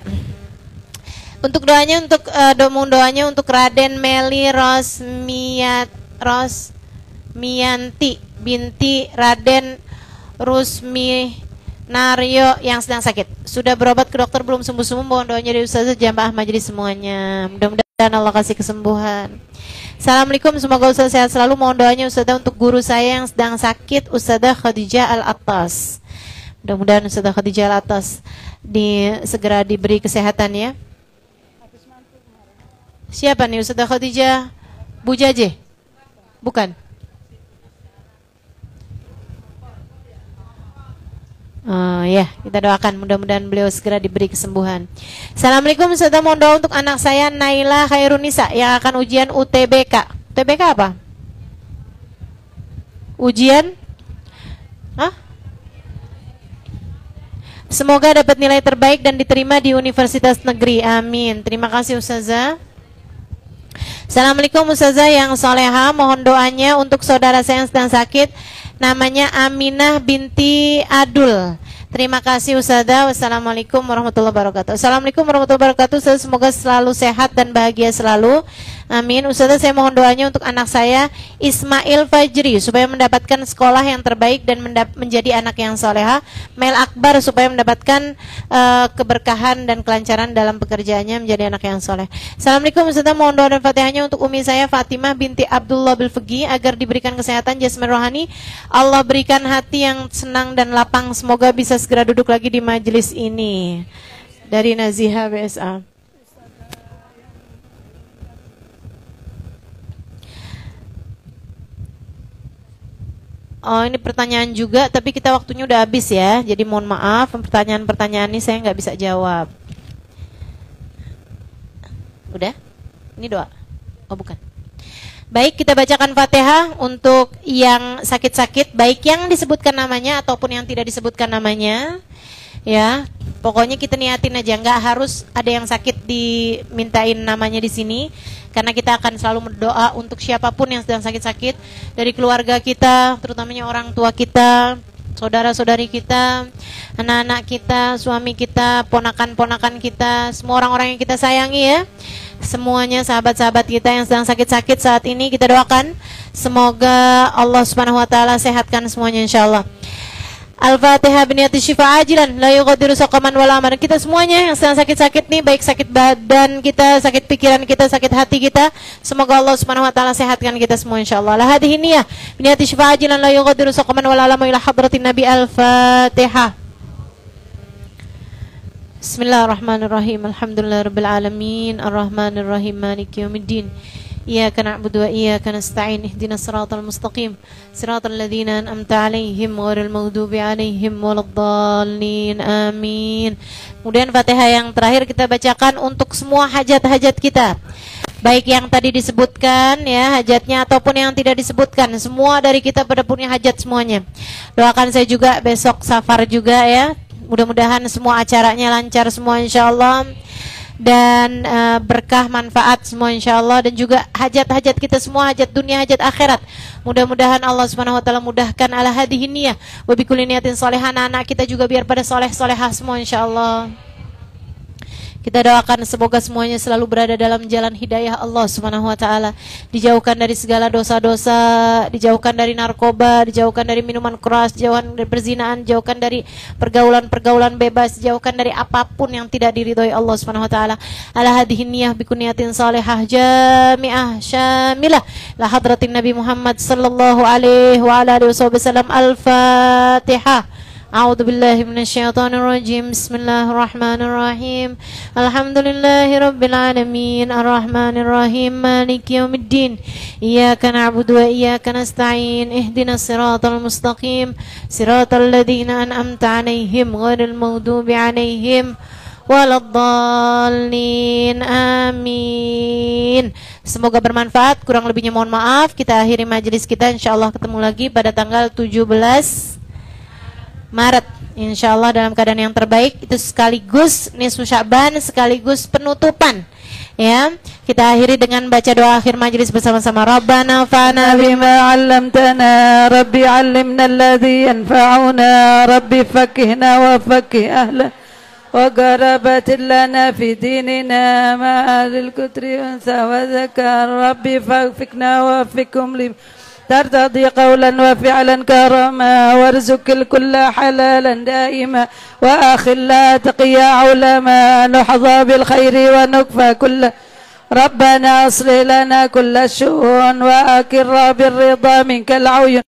Untuk doanya untuk mohon doanya untuk Raden Meli Rosmiyanti binti Raden Rusmi Naryo yang sedang sakit. Sudah berobat ke dokter belum sembuh-sembuh, mohon doanya dari Ustazah jamaah majelis semuanya. Mudah-mudahan Allah kasih kesembuhan. Assalamualaikum, semoga Ustazah sehat selalu. Mohon doanya Ustazah untuk guru saya yang sedang sakit, Ustazah Khadijah Al-Attas. Mudah-mudahan Ustazah Khadijah Al-Attas segera diberi kesehatan ya. Siapa nih Ustazah Khadijah? Bu Jaje? Bukan. Ya, kita doakan mudah-mudahan beliau segera diberi kesembuhan. Assalamualaikum Ustazah, mohon doa untuk anak saya Naila Khairunisa yang akan ujian UTBK. UTBK apa? Ujian? Semoga dapat nilai terbaik dan diterima di universitas negeri. Amin. Terima kasih Ustazah. Assalamualaikum Ustazah yang soleha, mohon doanya untuk saudara saya yang sedang sakit, namanya Aminah binti Adul. Terima kasih Ustazah. Wassalamualaikum warahmatullahi wabarakatuh. Assalamualaikum warahmatullahi wabarakatuh. Ustazah, semoga selalu sehat dan bahagia selalu. Amin. Ustazah, saya mohon doanya untuk anak saya Ismail Fajri supaya mendapatkan sekolah yang terbaik dan menjadi anak yang soleha. Mel Akbar supaya mendapatkan keberkahan dan kelancaran dalam pekerjaannya menjadi anak yang soleh. Assalamualaikum Ustazah, mohon doa dan fatihahnya untuk umi saya Fatimah binti Abdullah Bilfegi agar diberikan kesehatan jasmani rohani. Allah berikan hati yang senang dan lapang, semoga bisa segera duduk lagi di majelis ini. Dari Naziha BSA. Oh, ini pertanyaan juga, tapi kita waktunya udah habis ya. Jadi mohon maaf, pertanyaan-pertanyaan ini saya nggak bisa jawab. Udah? Ini doa? Oh bukan. Baik, kita bacakan Fatihah untuk yang sakit-sakit, baik yang disebutkan namanya ataupun yang tidak disebutkan namanya. Ya, pokoknya kita niatin aja, nggak harus ada yang sakit dimintain namanya di sini, karena kita akan selalu berdoa untuk siapapun yang sedang sakit-sakit dari keluarga kita, terutamanya orang tua kita, saudara-saudari kita, anak-anak kita, suami kita, ponakan-ponakan kita, semua orang-orang yang kita sayangi ya. Semuanya sahabat-sahabat kita yang sedang sakit-sakit saat ini kita doakan semoga Allah Subhanahu wa taala sehatkan semuanya insyaallah. Al-Fatihah biniyati syifa ajilan la yughadiru saqaman wala amadan. Kita semuanya yang sedang sakit-sakit nih, baik sakit badan kita, sakit pikiran kita, sakit hati kita, semoga Allah Subhanahu wa taala sehatkan kita semua insyaallah. La hadhihi niyyah biniyati syifa ajilan la yughadiru saqaman wala amadan ila hadratin Nabi. Al-Fatihah. Bismillahirrahmanirrahim. Alhamdulillahirabbil alamin arrahmanirrahim maliki yaumiddin. Iyyaka na'budu wa iyyaka nasta'in ihdinas siratal mustaqim siratal ladzina an'amta 'alaihim ghairil maghdubi 'alaihim waladdallin. Amin. Kemudian Fatihah yang terakhir kita bacakan untuk semua hajat-hajat kita. Baik yang tadi disebutkan ya hajatnya ataupun yang tidak disebutkan, semua dari kita pada punya hajat semuanya. Doakan saya juga besok safar juga ya. Mudah-mudahan semua acaranya lancar semua insyaallah. Dan berkah manfaat semua insyaallah, dan juga hajat-hajat kita semua, hajat dunia, hajat akhirat. Mudah-mudahan Allah Subhanahu wa taala mudahkan ala hadhihi niyyah wa bi kulli niyatin shalihah. Anak kita juga biar pada soleh-solehah semua insyaallah. Kita doakan semoga semuanya selalu berada dalam jalan hidayah Allah Subhanahu wa taala, dijauhkan dari segala dosa-dosa, dijauhkan dari narkoba, dijauhkan dari minuman keras, dijauhkan dari perzinaan, dijauhkan dari pergaulan-pergaulan bebas, dijauhkan dari apapun yang tidak diridhoi Allah Subhanahu wa taala. Ala hadhihi niyyah bi kunniyatin salihah jami'ah syamilah la hadratin Nabi Muhammad sallallahu alaihi wa ala alihi wasallam. Al-Fatihah. A'udzu billahi minasyaitonir rajim. Bismillahirrahmanirrahim. Alhamdulillahirabbil alamin arrahmanir rahim maliki yaumiddin. Iyyaka na'budu wa iyyaka nasta'in ihdinas siratal mustaqim siratal ladzina an'amta 'alaihim ghairil maghdubi 'alaihim waladdallin. Amin. Semoga bermanfaat, kurang lebihnya mohon maaf. Kita akhiri majelis kita, insyaallah ketemu lagi pada tanggal 17 Maret insyaallah dalam keadaan yang terbaik. Itu sekaligus nisfu Sya'ban, sekaligus penutupan ya. Kita akhiri dengan baca doa akhir majelis bersama-sama. Rabbana fa'na bima 'allamtana rabbi 'allimna alladhi yanfa'una rabbi faqqihna wa faqqih ahla wa qarabat lana fi dinina ma'al kutri unsa wa zakar rabbi faghfikna wa fikum lim ترتضي قولا وفعلا كرما وارزق الكل حلالا دائما وآخر لا تقيا علما نحظى بالخير ونكفى كل ربنا أصلح لنا كل الشؤون وأكر بالرضا منك العيون